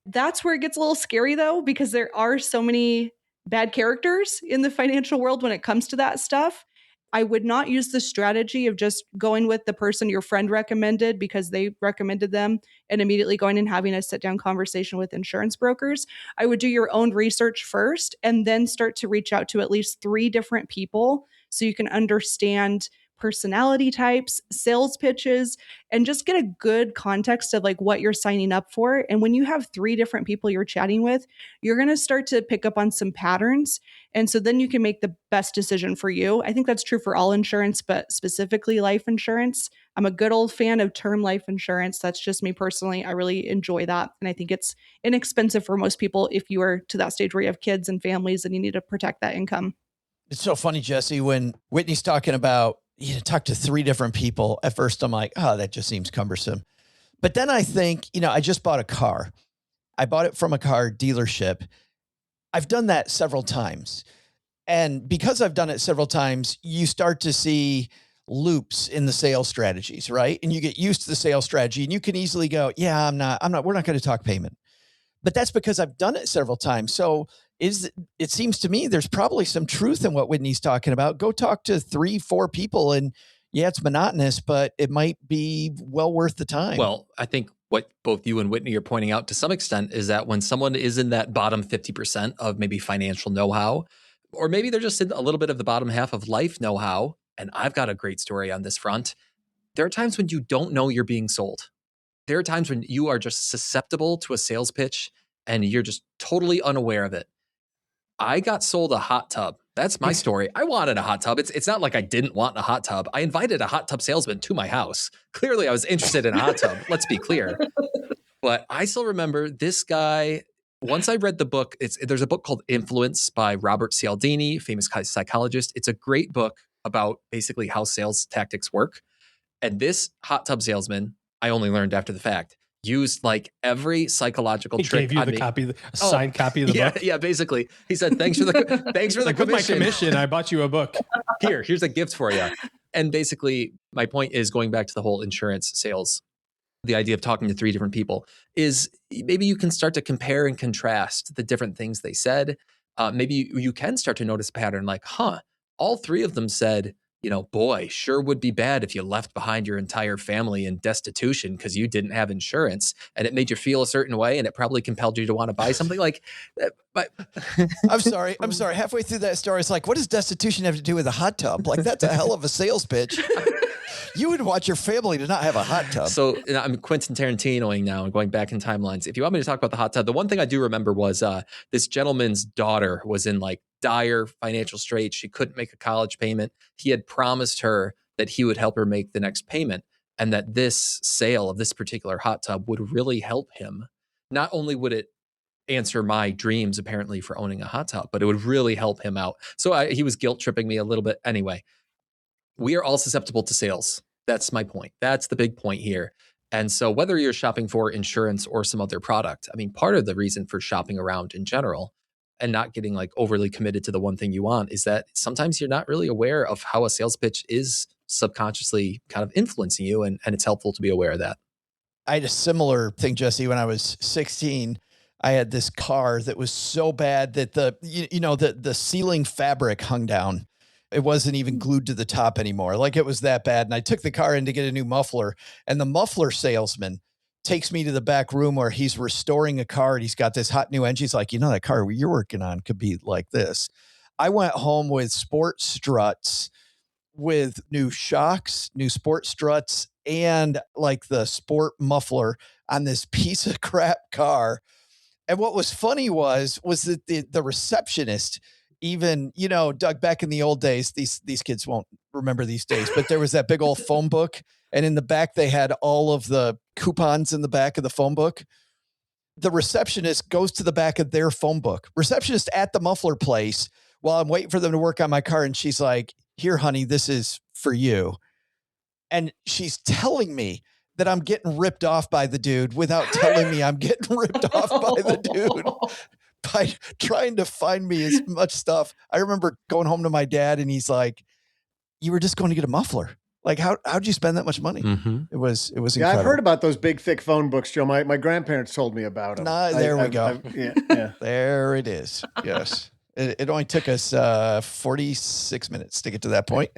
That's where it gets a little scary though, because there are so many bad characters in the financial world when it comes to that stuff. I would not use the strategy of just going with the person your friend recommended because they recommended them and immediately going and having a sit down conversation with insurance brokers. I would do your own research first and then start to reach out to at least 3 different people so you can understand personality types, sales pitches, and just get a good context of like what you're signing up for. And when you have 3 different people you're chatting with, you're going to start to pick up on some patterns. And so then you can make the best decision for you. I think that's true for all insurance, but specifically life insurance. I'm a good old fan of term life insurance. That's just me personally. I really enjoy that. And I think it's inexpensive for most people if you are to that stage where you have kids and families and you need to protect that income. It's so funny, Jesse, when Whitney's talking about, talk to 3 different people. At first I'm like, oh, that just seems cumbersome. But then I think, I just bought a car. I bought it from a car dealership. I've done that several times. And because I've done it several times, you start to see loops in the sales strategies, right? And you get used to the sales strategy and you can easily go, yeah, we're not going to talk payment. But that's because I've done it several times. So it seems to me there's probably some truth in what Whitney's talking about. Go talk to 3-4 people and yeah, it's monotonous, but it might be well worth the time. Well, I think what both you and Whitney are pointing out to some extent is that when someone is in that bottom 50% of maybe financial know-how, or maybe they're just in a little bit of the bottom half of life know-how, and I've got a great story on this front, there are times when you don't know you're being sold. There are times when you are just susceptible to a sales pitch and you're just totally unaware of it. I got sold a hot tub. That's my story. I wanted a hot tub. It's not like I didn't want a hot tub. I invited a hot tub salesman to my house. Clearly, I was interested in a hot tub. Let's be clear. But I still remember this guy. Once I read the book, there's a book called Influence by Robert Cialdini, famous psychologist. It's a great book about basically how sales tactics work. And this hot tub salesman, I only learned after the fact, used like every psychological trick. He gave you a signed copy of the book? Yeah, basically. He said, thanks for the commission. With my commission, I bought you a book. Here's a gift for you. And basically, my point is going back to the whole insurance sales, the idea of talking to 3 different people is maybe you can start to compare and contrast the different things they said. Maybe you can start to notice a pattern like, all 3 of them said, boy, sure would be bad if you left behind your entire family in destitution because you didn't have insurance and it made you feel a certain way and it probably compelled you to want to buy something like that. But I'm sorry. Halfway through that story, it's like, what does destitution have to do with a hot tub? Like, that's a hell of a sales pitch. You would want your family to not have a hot tub. So I'm Quentin Tarantinoing now and going back in timelines. If you want me to talk about the hot tub, the one thing I do remember was this gentleman's daughter was in like dire financial straits. She couldn't make a college payment. He had promised her that he would help her make the next payment and that this sale of this particular hot tub would really help him. Not only would it answer my dreams apparently for owning a hot tub, but it would really help him out. So he was guilt tripping me a little bit. Anyway, we are all susceptible to sales. That's my point. That's the big point here. And so whether you're shopping for insurance or some other product, I mean, part of the reason for shopping around in general and not getting like overly committed to the one thing you want is that sometimes you're not really aware of how a sales pitch is subconsciously kind of influencing you. And it's helpful to be aware of that. I had a similar thing, Jesse, when I was 16. I had this car that was so bad that the ceiling fabric hung down. It wasn't even glued to the top anymore. Like it was that bad. And I took the car in to get a new muffler, and the muffler salesman takes me to the back room where he's restoring a car and he's got this hot new engine. He's like, that car you're working on could be like this. I went home with sport struts, with new shocks, new sport struts, and like the sport muffler on this piece of crap car. And what was funny was that the receptionist, even, Doug, back in the old days, these kids won't remember these days, but there was that big old phone book. And in the back, they had all of the coupons in the back of the phone book. The receptionist goes to the back of their phone book. Receptionist at the muffler place while I'm waiting for them to work on my car. And she's like, here, honey, this is for you. And she's telling me that I'm getting ripped off by the dude without telling me I'm getting ripped off by the dude. By trying to find me as much stuff. I remember going home to my dad and he's like, you were just going to get a muffler. Like, how'd you spend that much money? Mm-hmm. It was incredible. Yeah, I've heard about those big, thick phone books, Joe. My grandparents told me about them. There we go. Yeah. There it is. Yes. It only took us 46 minutes to get to that point.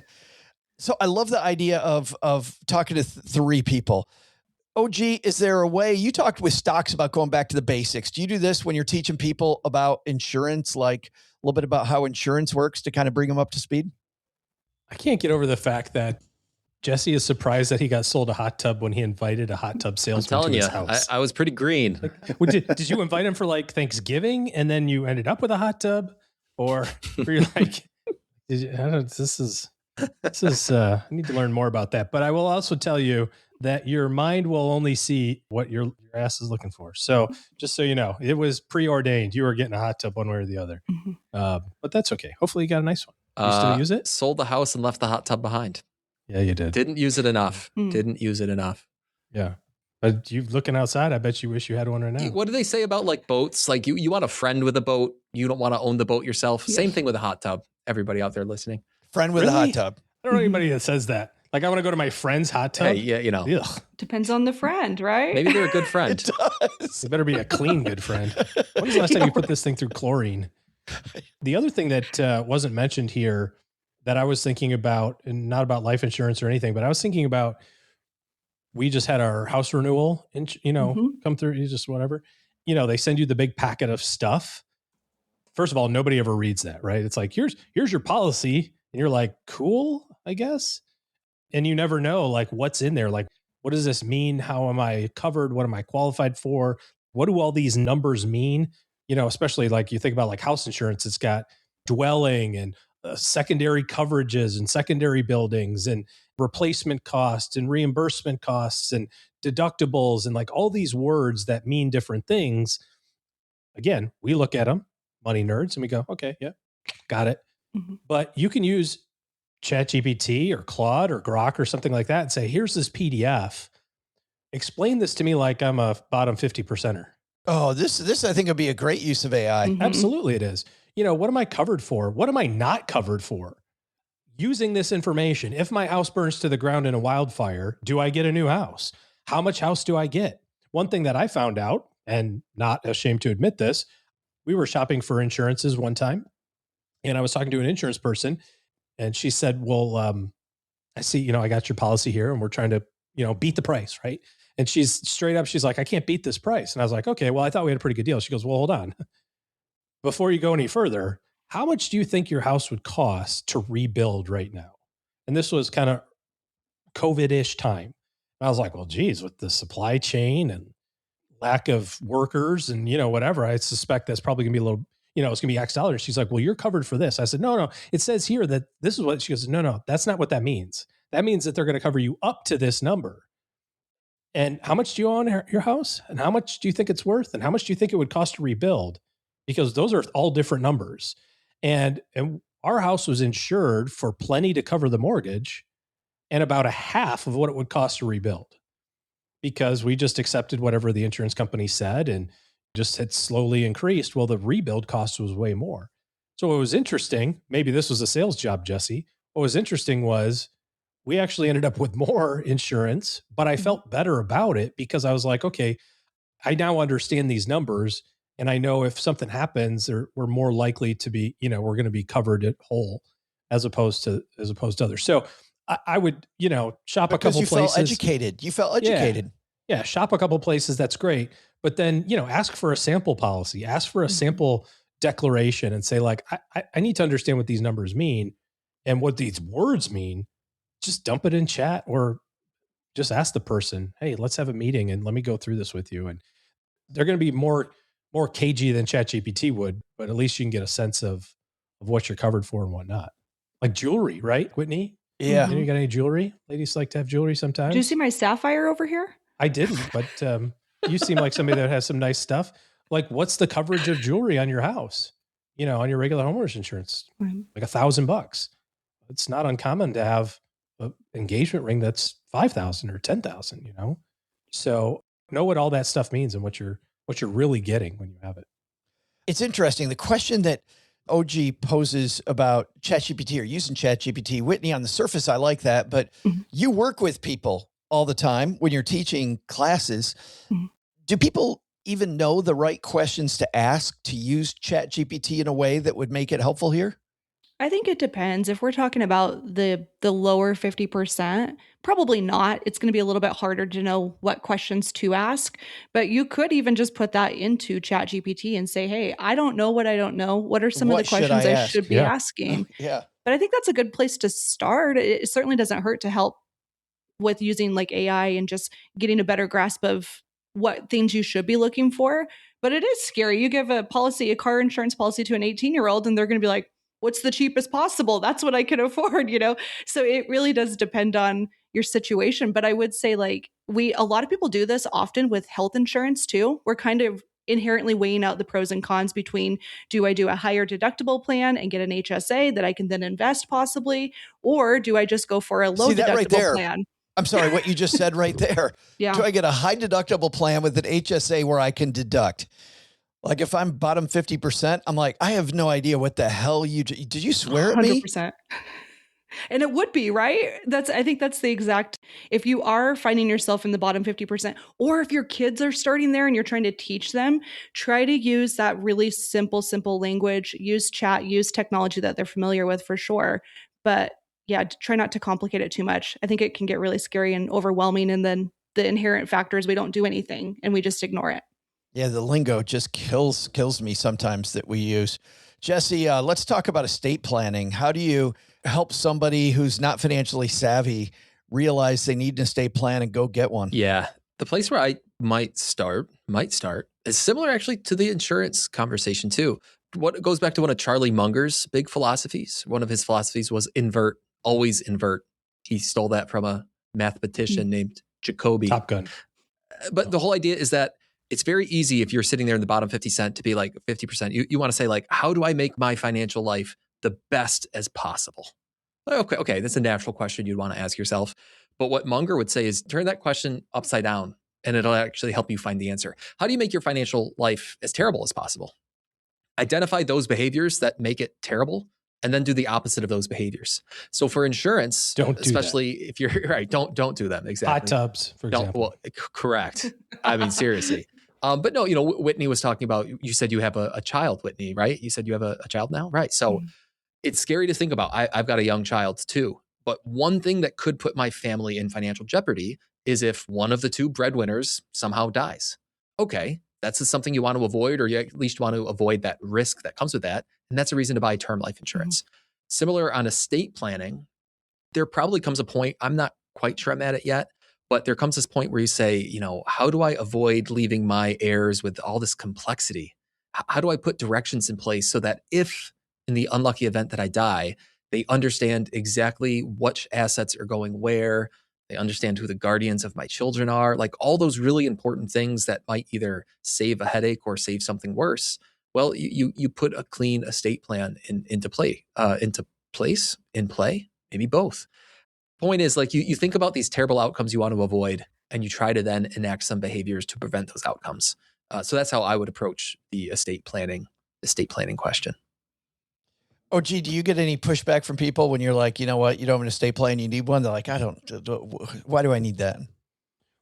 So I love the idea of talking to 3 people. OG, is there a way, you talked with stocks about going back to the basics. Do you do this when you're teaching people about insurance, like a little bit about how insurance works to kind of bring them up to speed? I can't get over the fact that Jesse is surprised that he got sold a hot tub when he invited a hot tub I'm salesman telling to his you, house. I was pretty green. Did you invite him for like Thanksgiving and then you ended up with a hot tub? Or were you like, this is, I need to learn more about that. But I will also tell you that your mind will only see what your ass is looking for. So just so you know, it was preordained. You were getting a hot tub one way or the other. But that's okay. Hopefully you got a nice one. You still use it? Sold the house and left the hot tub behind. Yeah, you did. Didn't use it enough. Didn't use it enough. Yeah. But you looking outside, I bet you wish you had one right now. What do they say about like boats? Like you want a friend with a boat. You don't want to own the boat yourself. Yeah. Same thing with a hot tub. Everybody out there listening. Friend with a hot tub. I don't know anybody that says that. Like I want to go to my friend's hot tub. Hey, yeah, you know. Ugh. Depends on the friend, right? Maybe they're a good friend. It does. It better be a clean good friend. When was the last time you put this thing through chlorine? The other thing that wasn't mentioned here that I was thinking about, and not about life insurance or anything, but I was thinking about, we just had our house renewal and, come through, you just whatever, they send you the big packet of stuff. First of all, nobody ever reads that, right? It's like, here's your policy. And you're like, cool, I guess. And you never know like what's in there. Like, what does this mean? How am I covered? What am I qualified for? What do all these numbers mean? Especially like you think about like house insurance, it's got dwelling and secondary coverages and secondary buildings and replacement costs and reimbursement costs and deductibles and like all these words that mean different things. Again, we look at them, money nerds, and we go, okay, yeah, got it. But you can use ChatGPT or Claude or Grok or something like that and say, here's this PDF. Explain this to me like I'm a bottom 50%er. Oh, this I think would be a great use of AI. Absolutely it is. What am I covered for? What am I not covered for? Using this information, if my house burns to the ground in a wildfire, do I get a new house? How much house do I get? One thing that I found out, and not ashamed to admit this, we were shopping for insurances one time, and I was talking to an insurance person, and she said, well, I see, I got your policy here, and we're trying to, beat the price, right? And she's straight up, she's like, I can't beat this price. And I was like, okay, well, I thought we had a pretty good deal. She goes, well, hold on. Before you go any further, how much do you think your house would cost to rebuild right now? And this was kind of COVID-ish time. And I was like, well, geez, with the supply chain and lack of workers and, whatever, I suspect that's probably gonna be a little, it's gonna be X dollars. She's like, well, you're covered for this. I said, no, it says here that this is what, she goes, no, that's not what that means. That means that they're going to cover you up to this number. And how much do you own your house? And how much do you think it's worth? And how much do you think it would cost to rebuild? Because those are all different numbers. And our house was insured for plenty to cover the mortgage and about a half of what it would cost to rebuild, because we just accepted whatever the insurance company said and just had slowly increased. Well, the rebuild cost was way more. So what was interesting, maybe this was a sales job, Jesse. What was interesting was we actually ended up with more insurance, but I felt better about it because I was like, okay, I now understand these numbers. And I know if something happens, we're more likely to be, we're going to be covered at whole as opposed to others. So I would, shop because a couple places. You felt educated. Yeah. Shop a couple places. That's great. But then, ask for a sample policy, ask for a sample declaration and say like, I need to understand what these numbers mean and what these words mean. Just dump it in chat or just ask the person, hey, let's have a meeting and let me go through this with you. And they're going to be more cagey than ChatGPT would, but at least you can get a sense of what you're covered for and whatnot. Like jewelry, right, Whitney? Yeah. You got any jewelry? Ladies like to have jewelry sometimes. Do you see my sapphire over here? I didn't, but you seem like somebody that has some nice stuff. Like, what's the coverage of jewelry on your house? On your regular homeowner's insurance, like $1,000. It's not uncommon to have an engagement ring that's $5,000 or $10,000. So know what all that stuff means and what you're really getting when you have it. It's interesting. The question that OG poses about ChatGPT or using ChatGPT, Whitney, on the surface, I like that, but you work with people all the time when you're teaching classes. Do people even know the right questions to ask to use ChatGPT in a way that would make it helpful here? I think it depends. If we're talking about the lower 50%, probably not. It's going to be a little bit harder to know what questions to ask, but you could even just put that into ChatGPT and say, hey, I don't know what I don't know. What are some of the questions I should be asking? Yeah. But I think that's a good place to start. It certainly doesn't hurt to help with using like AI and just getting a better grasp of what things you should be looking for. But it is scary. You give a car insurance policy to an 18-year-old and they're going to be like, what's the cheapest possible? That's what I can afford, So it really does depend on your situation. But I would say like a lot of people do this often with health insurance too. We're kind of inherently weighing out the pros and cons between, do I do a higher deductible plan and get an HSA that I can then invest possibly, or do I just go for a low deductible plan? I'm sorry, what you just said right there. Yeah. Do I get a high deductible plan with an HSA where I can deduct? Like if I'm bottom 50%, I'm like, I have no idea what the hell did you swear at me? 100%. And it would be, right? I think that's the exact, if you are finding yourself in the bottom 50%, or if your kids are starting there and you're trying to teach them, try to use that really simple language, use chat, use technology that they're familiar with for sure. But yeah, try not to complicate it too much. I think it can get really scary and overwhelming. And then the inherent factor is we don't do anything and we just ignore it. Yeah, the lingo just kills me sometimes that we use. Jesse, let's talk about estate planning. How do you help somebody who's not financially savvy realize they need an estate plan and go get one? Yeah, the place where I might start is similar actually to the insurance conversation too. What goes back to one of Charlie Munger's big philosophies. One of his philosophies was invert, always invert. He stole that from a mathematician named Jacobi. Top Gun. But the whole idea is that it's very easy if you're sitting there in the bottom 50% to be like 50%. You want to say like, how do I make my financial life the best as possible? Okay, that's a natural question you'd want to ask yourself. But what Munger would say is turn that question upside down and it'll actually help you find the answer. How do you make your financial life as terrible as possible? Identify those behaviors that make it terrible and then do the opposite of those behaviors. So for insurance, especially if you're right, don't do them. Exactly. Hot tubs, for example. Well, correct. I mean, seriously. But no, Whitney was talking about, you said you have a child, Whitney, right? You said you have a child now? Right. So it's scary to think about. I've got a young child too. But one thing that could put my family in financial jeopardy is if one of the two breadwinners somehow dies. Okay, that's something you want to avoid, or you at least want to avoid that risk that comes with that. And that's a reason to buy term life insurance. Similar on estate planning, there probably comes a point, I'm not quite sure I'm at it yet, but there comes this point where you say, how do I avoid leaving my heirs with all this complexity? How do I put directions in place so that if in the unlucky event that I die, they understand exactly which assets are going where, they understand who the guardians of my children are, like all those really important things that might either save a headache or save something worse. Well, you put a clean estate plan in play, maybe both. Point is, like you think about these terrible outcomes you want to avoid, and you try to then enact some behaviors to prevent those outcomes. So that's how I would approach the estate planning question. Oh, gee, do you get any pushback from people when you're like, you know what, you don't have an estate plan, you need one? They're like, why do I need that?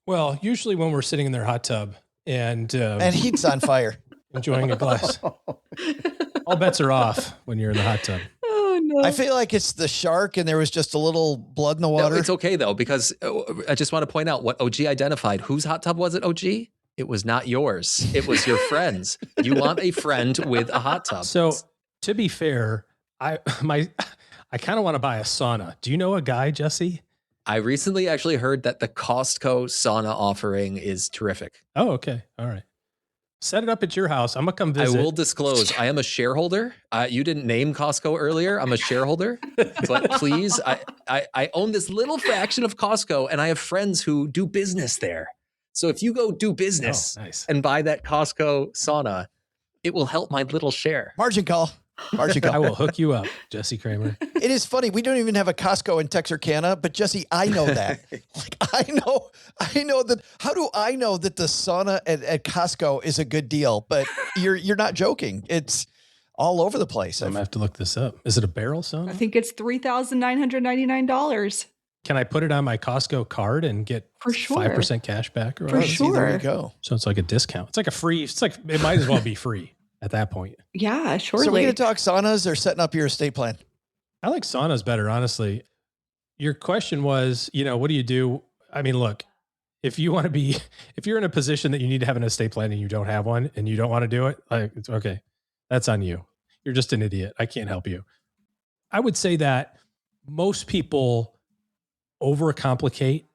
Well, usually when we're sitting in their hot tub and heat's on fire, enjoying a glass, all bets are off when you're in the hot tub. Oh, no. I feel like it's the shark and there was just a little blood in the water. No, it's okay though, because I just want to point out what OG identified. Whose hot tub was it, OG? It was not yours. It was your friend's. You want a friend with a hot tub. So to be fair, I kind of want to buy a sauna. Do you know a guy, Jesse? I recently actually heard that the Costco sauna offering is terrific. Oh, okay. All right. Set it up at your house. I'm going to come visit. I will disclose, I am a shareholder. You didn't name Costco earlier. I'm a shareholder. But please, I own this little fraction of Costco, and I have friends who do business there. So if you go do business and buy that Costco sauna, it will help my little share. Margin call. I will hook you up, Jesse Cramer. It is funny. We don't even have a Costco in Texarkana, but Jesse, I know that. I know that. How do I know that the sauna at Costco is a good deal? But you're not joking. It's all over the place. I'm gonna have to look this up. Is it a barrel sauna? I think it's $3,999. Can I put it on my Costco card and get 5% cash back? For sure. There you go. So it's like a discount. It's like a free. It's like it might as well be free at that point. Yeah, surely. So we're going to talk saunas or setting up your estate plan? I like saunas better, honestly. Your question was, what do you do? I mean, look, if you're in a position that you need to have an estate plan and you don't have one and you don't want to do it, it's okay. That's on you. You're just an idiot. I can't help you. I would say that most people overcomplicate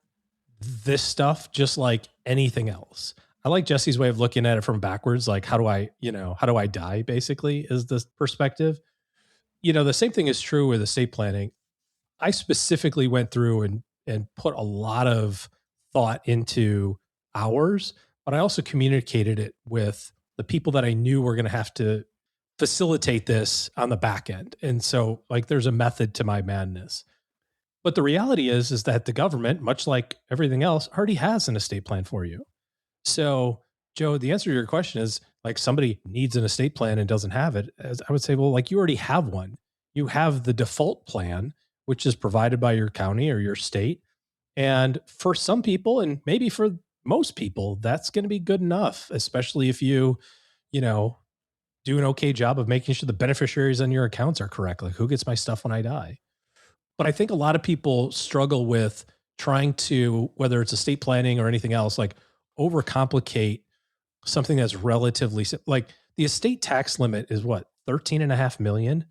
this stuff just like anything else. I like Jesse's way of looking at it from backwards. Like, how do I die, basically, is the perspective. The same thing is true with estate planning. I specifically went through and put a lot of thought into ours, but I also communicated it with the people that I knew were going to have to facilitate this on the back end. And so like there's a method to my madness. But the reality is that the government, much like everything else, already has an estate plan for you. So, Joe, the answer to your question is like somebody needs an estate plan and doesn't have it. As I would say, well, like you already have one. You have the default plan, which is provided by your county or your state. And for some people, and maybe for most people, that's going to be good enough, especially if you do an okay job of making sure the beneficiaries on your accounts are correct. Like who gets my stuff when I die? But I think a lot of people struggle with trying to, whether it's estate planning or anything else, like overcomplicate something that's relatively like the estate tax limit is what, 13.5 million?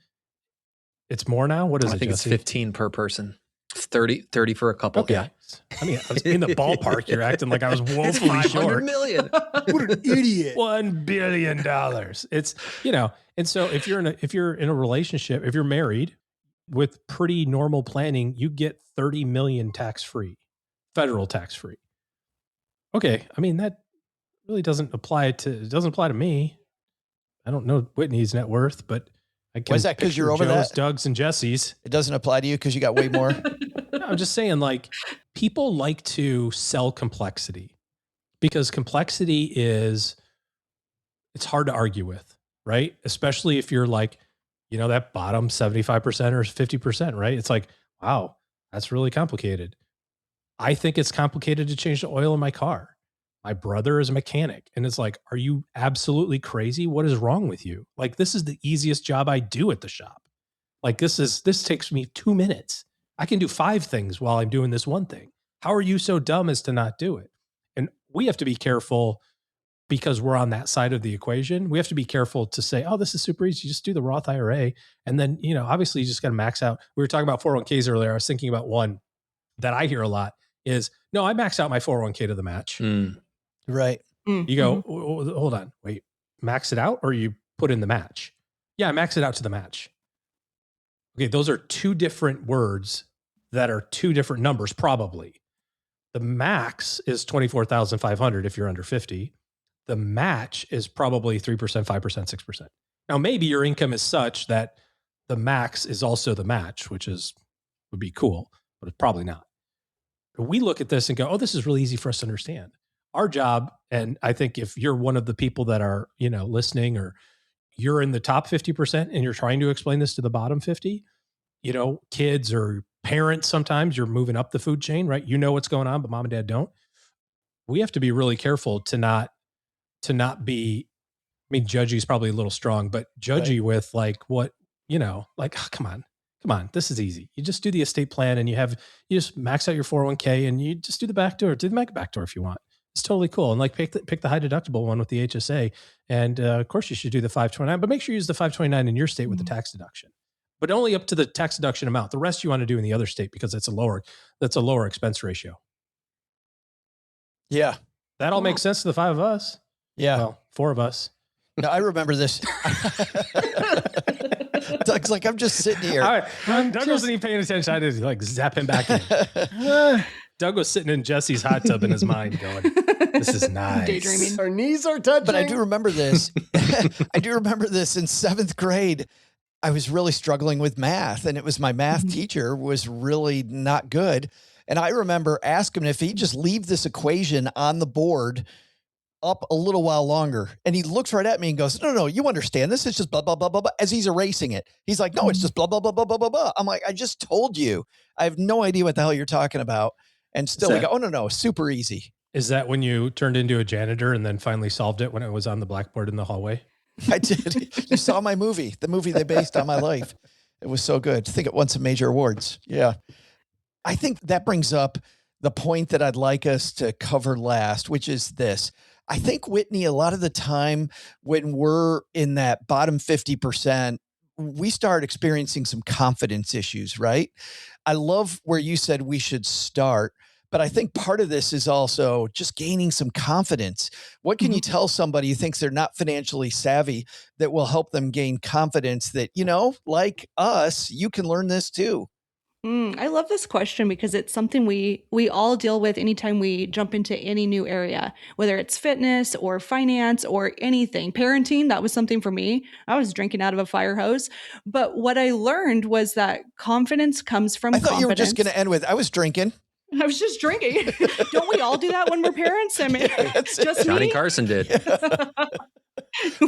It's more now. What is it? I think Jesse? It's 15 per person. It's 30 for a couple. Okay. Yeah. I mean, I was in the ballpark. You're acting like I was woefully short. Million. What an idiot. $1 billion. It's, and so if you're in a relationship, if you're married with pretty normal planning, you get 30 million tax-free, federal tax-free. Okay. I mean, that really doesn't apply to me. I don't know Whitney's net worth, but I can. Why is that? Because you're over Joe's, that? Doug's, and Jesse's. It doesn't apply to you because you got way more. I'm just saying, like, people like to sell complexity because complexity it's hard to argue with, right? Especially if you're like, that bottom 75% or 50%, right? It's like, wow, that's really complicated. I think it's complicated to change the oil in my car. My brother is a mechanic. And it's like, are you absolutely crazy? What is wrong with you? Like, this is the easiest job I do at the shop. Like, this takes me 2 minutes. I can do 5 things while I'm doing this one thing. How are you so dumb as to not do it? And we have to be careful because we're on that side of the equation. We have to be careful to say, oh, this is super easy. Just do the Roth IRA. And then, obviously you just got to max out. We were talking about 401ks earlier. I was thinking about one that I hear a lot is, no, I max out my 401k to the match. Right. You go, hold on, wait, max it out or you put in the match? Yeah, I max it out to the match. Okay, those are 2 different words that are 2 different numbers, probably. The max is 24,500 if you're under 50. The match is probably 3%, 5%, 6%. Now, maybe your income is such that the max is also the match, would be cool, but it's probably not. But we look at this and go, oh, this is really easy for us to understand. Our job, and I think if you're one of the people that are, listening, or you're in the top 50% and you're trying to explain this to the bottom 50, kids or parents, sometimes you're moving up the food chain, right? You know what's going on, but mom and dad don't. We have to be really careful to not be, judgy is probably a little strong, but judgy right. With like what, like, oh, come on, this is easy. You just do the estate plan and you just max out your 401k and you just do the back door, do the back door if you want. It's totally cool. And like pick the high deductible one with the HSA. And of course you should do the 529, but make sure you use the 529 in your state with the tax deduction, but only up to the tax deduction amount. The rest you want to do in the other state because that's a lower expense ratio. Yeah. That all makes sense to the 5 of us. Yeah. Well, 4 of us. No, I remember this. Doug's like, I'm just sitting here. Doug wasn't even paying attention. I had to like zap him back in. Doug was sitting in Jesse's hot tub in his mind going, this is nice. Daydreaming. Our knees are touching. But I do remember this. I do remember this in 7th grade. I was really struggling with math, and it was my math teacher was really not good. And I remember asking him if he'd just leave this equation on the board up a little while longer. And he looks right at me and goes, no, you understand this. It's just blah, blah, blah, blah, blah, as he's erasing it. He's like, no, it's just blah, blah, blah, blah, blah, blah, blah. I'm like, I just told you. I have no idea what the hell you're talking about. And still we go, oh, no, super easy. Is that when you turned into a janitor and then finally solved it when it was on the blackboard in the hallway? I did. You saw my movie, the movie they based on my life. It was so good. I think it won some major awards. Yeah. I think that brings up the point that I'd like us to cover last, which is this. I think, Whitney, a lot of the time when we're in that bottom 50%, we start experiencing some confidence issues, right? I love where you said we should start, But I think part of this is also just gaining some confidence. What can you tell somebody who thinks they're not financially savvy that will help them gain confidence that, like us, you can learn this too? I love this question because it's something we all deal with anytime we jump into any new area, whether it's fitness or finance or anything. Parenting, that was something for me. I was drinking out of a fire hose. But what I learned was that confidence comes from I thought confidence. you were just going to end with, I was drinking. I was just drinking. Don't we all do that when we're parents? I mean, just Johnny me? Carson did.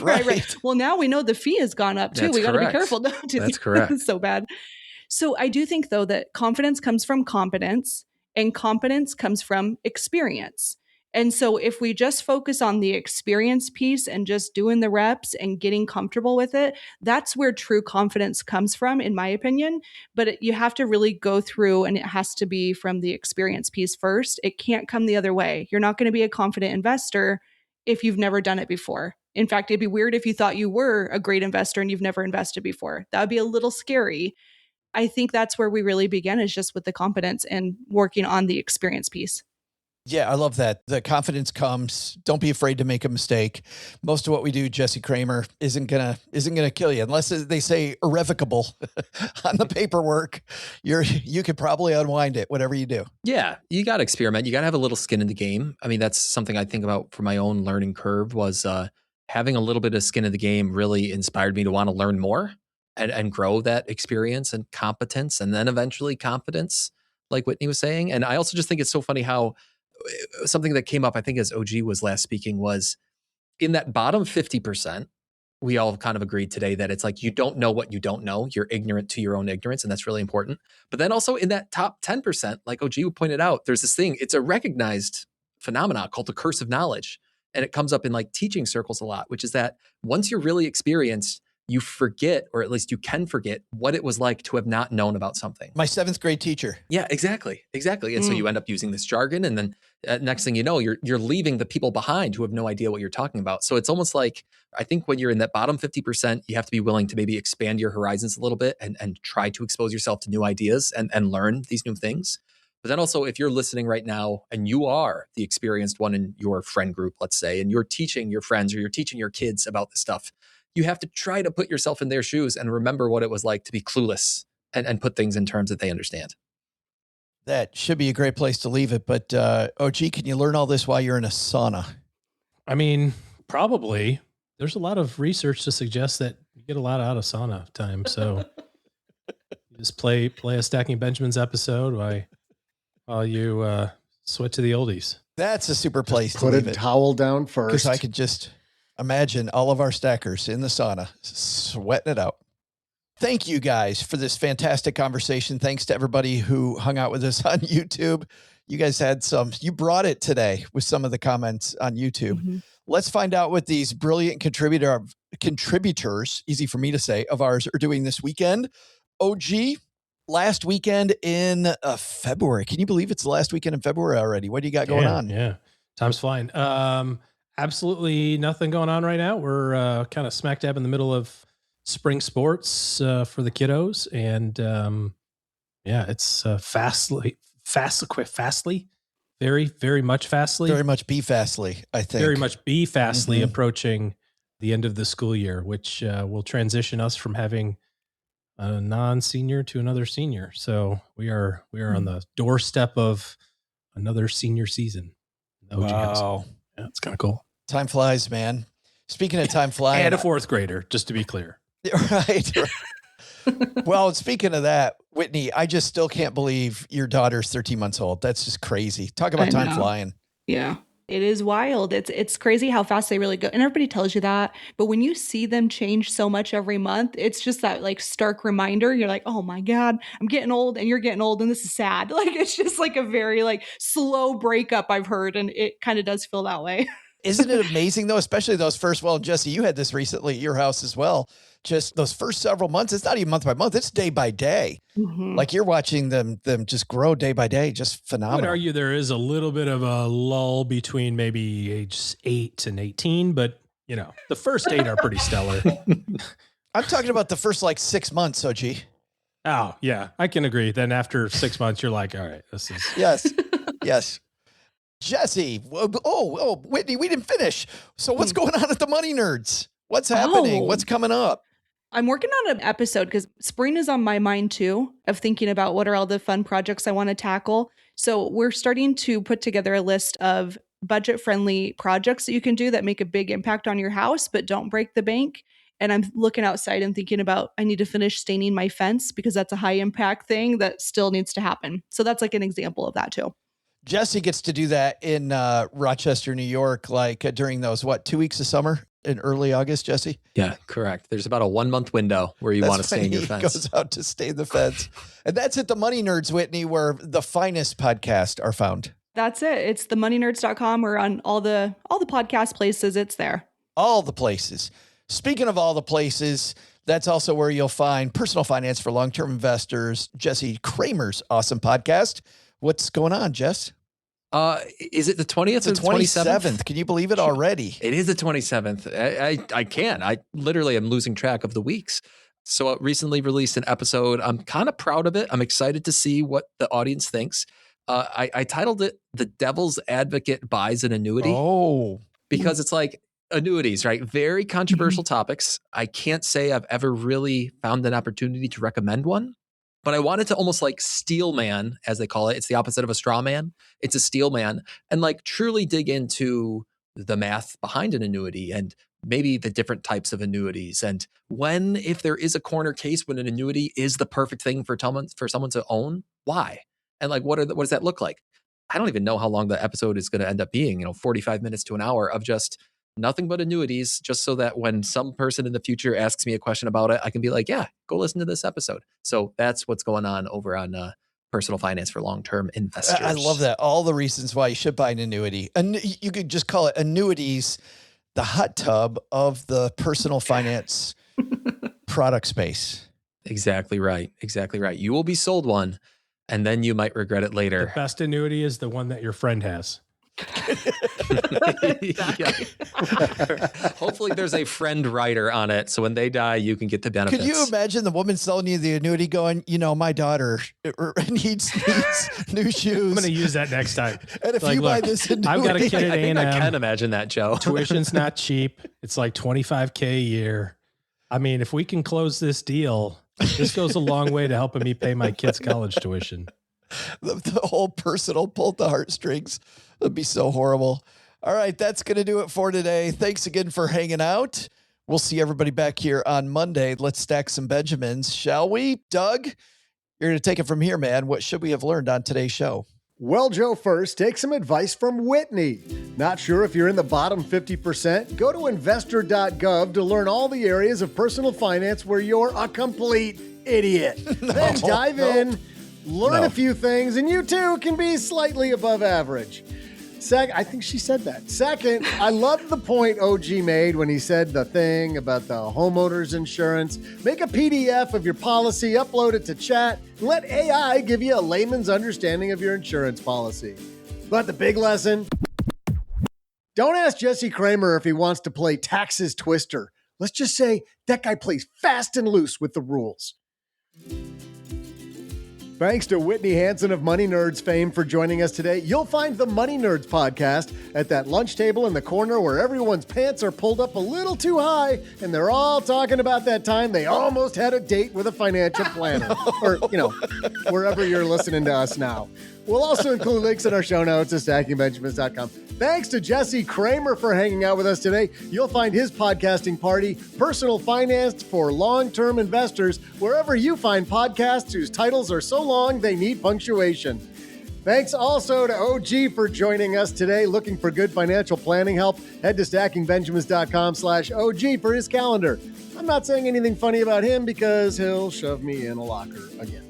Right. Well, now we know the fee has gone up too. That's We got to be correct. careful. That's correct. It's so bad. So I do think, though, that confidence comes from competence and competence comes from experience. And so if we just focus on the experience piece and just doing the reps and getting comfortable with it, that's where true confidence comes from, in my opinion. But you have to really go through, and it has to be from the experience piece first. It can't come the other way. You're not going to be a confident investor if you've never done it before. In fact, it'd be weird if you thought you were a great investor and you've never invested before. That would be a little scary. I think that's where we really begin, is just with the competence and working on the experience piece. Yeah, I love that. The confidence comes. Don't be afraid to make a mistake. Most of what we do, Jesse Cramer, isn't gonna kill you unless they say irrevocable on the paperwork. You could probably unwind it, whatever you do. Yeah, you got to experiment. You got to have a little skin in the game. I mean, that's something I think about for my own learning curve was having a little bit of skin in the game really inspired me to want to learn more and grow that experience and competence, and then eventually confidence, like Whitney was saying. And I also just think it's so funny how something that came up, I think as OG was last speaking, was in that bottom 50%, we all kind of agreed today that it's like, you don't know what you don't know. You're ignorant to your own ignorance. And that's really important. But then also in that top 10%, like OG pointed out, there's this thing, it's a recognized phenomenon called the curse of knowledge. And it comes up in like teaching circles a lot, which is that once you're really experienced, you forget, or at least you can forget, what it was like to have not known about something. My 7th grade teacher. Yeah, exactly. And so you end up using this jargon, and then next thing you know, you're leaving the people behind who have no idea what you're talking about. So it's almost like, I think when you're in that bottom 50%, you have to be willing to maybe expand your horizons a little bit and try to expose yourself to new ideas and learn these new things. But then also, if you're listening right now and you are the experienced one in your friend group, let's say, and you're teaching your friends or you're teaching your kids about this stuff, you have to try to put yourself in their shoes and remember what it was like to be clueless and put things in terms that they understand. That should be a great place to leave it. But OG, can you learn all this while you're in a sauna? I mean, probably. There's a lot of research to suggest that you get a lot out of sauna time. So you just play a Stacking Benjamins episode while you sweat to the oldies. That's a super place to Put leave a it. towel down first. Because I could just imagine all of our stackers in the sauna sweating it out. Thank you guys for this fantastic conversation. Thanks to everybody who hung out with us on YouTube. You guys you brought it today with some of the comments on YouTube. Mm-hmm. Let's find out what these brilliant contributors, easy for me to say, of ours are doing this weekend. OG, last weekend in February. Can you believe it's the last weekend in February already? What do you got going on? Yeah, time's flying. Absolutely nothing going on right now. We're kind of smack dab in the middle of spring sports for the kiddos. And it's fastly, very, very much fastly. Very much be fastly, I think. Very much be fastly approaching the end of the school year, which will transition us from having a non-senior to another senior. So we are on the doorstep of another senior season. Wow. Yeah, it's kind of cool. Time flies, man. Speaking of time flying. And a 4th grader, just to be clear. Right. Well, speaking of that, Whitney, I just still can't believe your daughter's 13 months old. That's just crazy. Talk about time flying. Yeah. It is wild. It's crazy how fast they really go. And everybody tells you that. But when you see them change so much every month, it's just that like stark reminder. You're like, oh my God, I'm getting old and you're getting old and this is sad. Like, it's just like a very like slow breakup, I've heard. And it kind of does feel that way. Isn't it amazing though? Especially those first, well, Jesse, you had this recently at your house as well. Just those first several months, it's not even month by month, it's day by day. Mm-hmm. Like you're watching them just grow day by day, just phenomenal. I would argue there is a little bit of a lull between maybe age 8 and 18, but the first 8 are pretty stellar. I'm talking about the first like 6 months, OG. Oh yeah, I can agree. Then after 6 months, you're like, all right, this is yes. Yes. Jesse. Whitney, we didn't finish. So what's going on at the Money Nerds? What's happening? What's coming up? I'm working on an episode because spring is on my mind too, of thinking about what are all the fun projects I want to tackle. So we're starting to put together a list of budget-friendly projects that you can do that make a big impact on your house, but don't break the bank. And I'm looking outside and thinking about, I need to finish staining my fence because that's a high impact thing that still needs to happen. So that's like an example of that too. Jesse gets to do that in Rochester, New York, like during those, 2 weeks of summer in early August, Jesse? Yeah, correct. There's about a 1 month window where you want to stain your fence. He goes out to stain the fence. And that's at the Money Nerds, Whitney, where the finest podcasts are found. That's it. It's themoneynerds.com or on all the podcast places. It's there. All the places. Speaking of all the places, that's also where you'll find Personal Finance for Long-Term Investors, Jesse Cramer's awesome podcast. What's going on, Jess? Is it the 20th or the 27th? Can you believe it already? It is the 27th. I can't. I literally am losing track of the weeks. So I recently released an episode. I'm kind of proud of it. I'm excited to see what the audience thinks. I titled it "The Devil's Advocate Buys an Annuity." Oh, because it's like annuities, right? Very controversial topics. I can't say I've ever really found an opportunity to recommend one. But I wanted to almost like steel man, as they call it. It's the opposite of a straw man. It's a steel man. And like truly dig into the math behind an annuity and maybe the different types of annuities. And if there is a corner case when an annuity is the perfect thing for someone to own, why? And like, what does that look like? I don't even know how long the episode is going to end up being, 45 minutes to an hour of just nothing but annuities, just so that when some person in the future asks me a question about it, I can be like, yeah, go listen to this episode. So that's what's going on over on Personal Finance for Long-Term Investors. I love that. All the reasons why you should buy an annuity. And you could just call it annuities, the hot tub of the personal finance product space. Exactly right. Exactly right. You will be sold one, and then you might regret it later. The best annuity is the one that your friend has. Hopefully there's a friend rider on it, so when they die you can get the benefits. Could you imagine the woman selling you the annuity going, my daughter needs new shoes. I'm going to use that next time. And if you buy this annuity, I've got a kid at A&M. I can imagine that, Joe. Tuition's not cheap. It's like $25,000 a year. I mean, if we can close this deal, this goes a long way to helping me pay my kids' college tuition. The whole personal pull the heartstrings. That'd be so horrible. All right, that's going to do it for today. Thanks again for hanging out. We'll see everybody back here on Monday. Let's stack some Benjamins, shall we? Doug, you're going to take it from here, man. What should we have learned on today's show? Well, Joe, first, take some advice from Whitney. Not sure if you're in the bottom 50%? Go to Investor.gov to learn all the areas of personal finance where you're a complete idiot. Then dive in, learn a few things, and you too can be slightly above average. I think she said that. Second, I love the point OG made when he said the thing about the homeowner's insurance. Make a PDF of your policy, upload it to chat, and let AI give you a layman's understanding of your insurance policy. But the big lesson, don't ask Jesse Cramer if he wants to play Taxes Twister. Let's just say that guy plays fast and loose with the rules. Thanks to Whitney Hanson of Money Nerds fame for joining us today. You'll find the Money Nerds podcast at that lunch table in the corner where everyone's pants are pulled up a little too high and they're all talking about that time they almost had a date with a financial planner. Or, wherever you're listening to us now. We'll also include links in our show notes at stackingbenjamins.com. Thanks to Jesse Cramer for hanging out with us today. You'll find his podcasting party, Personal Finance for Long-Term Investors, wherever you find podcasts whose titles are so long they need punctuation. Thanks also to OG for joining us today. Looking for good financial planning help? Head to stackingbenjamins.com/OG for his calendar. I'm not saying anything funny about him because he'll shove me in a locker again.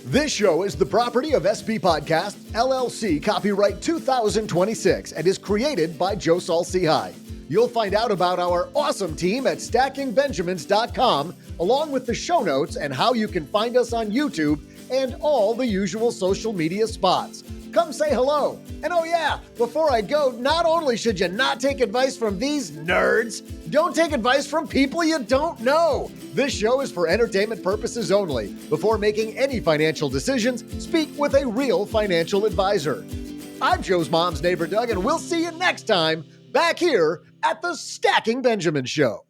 This show is the property of SB Podcast, LLC, copyright 2026, and is created by Joe Saul-Sehy. You'll find out about our awesome team at stackingbenjamins.com, along with the show notes and how you can find us on YouTube and all the usual social media spots. Come say hello. And oh yeah, before I go, not only should you not take advice from these nerds, don't take advice from people you don't know. This show is for entertainment purposes only. Before making any financial decisions, speak with a real financial advisor. I'm Joe's mom's neighbor, Doug, and we'll see you next time back here at the Stacking Benjamin Show.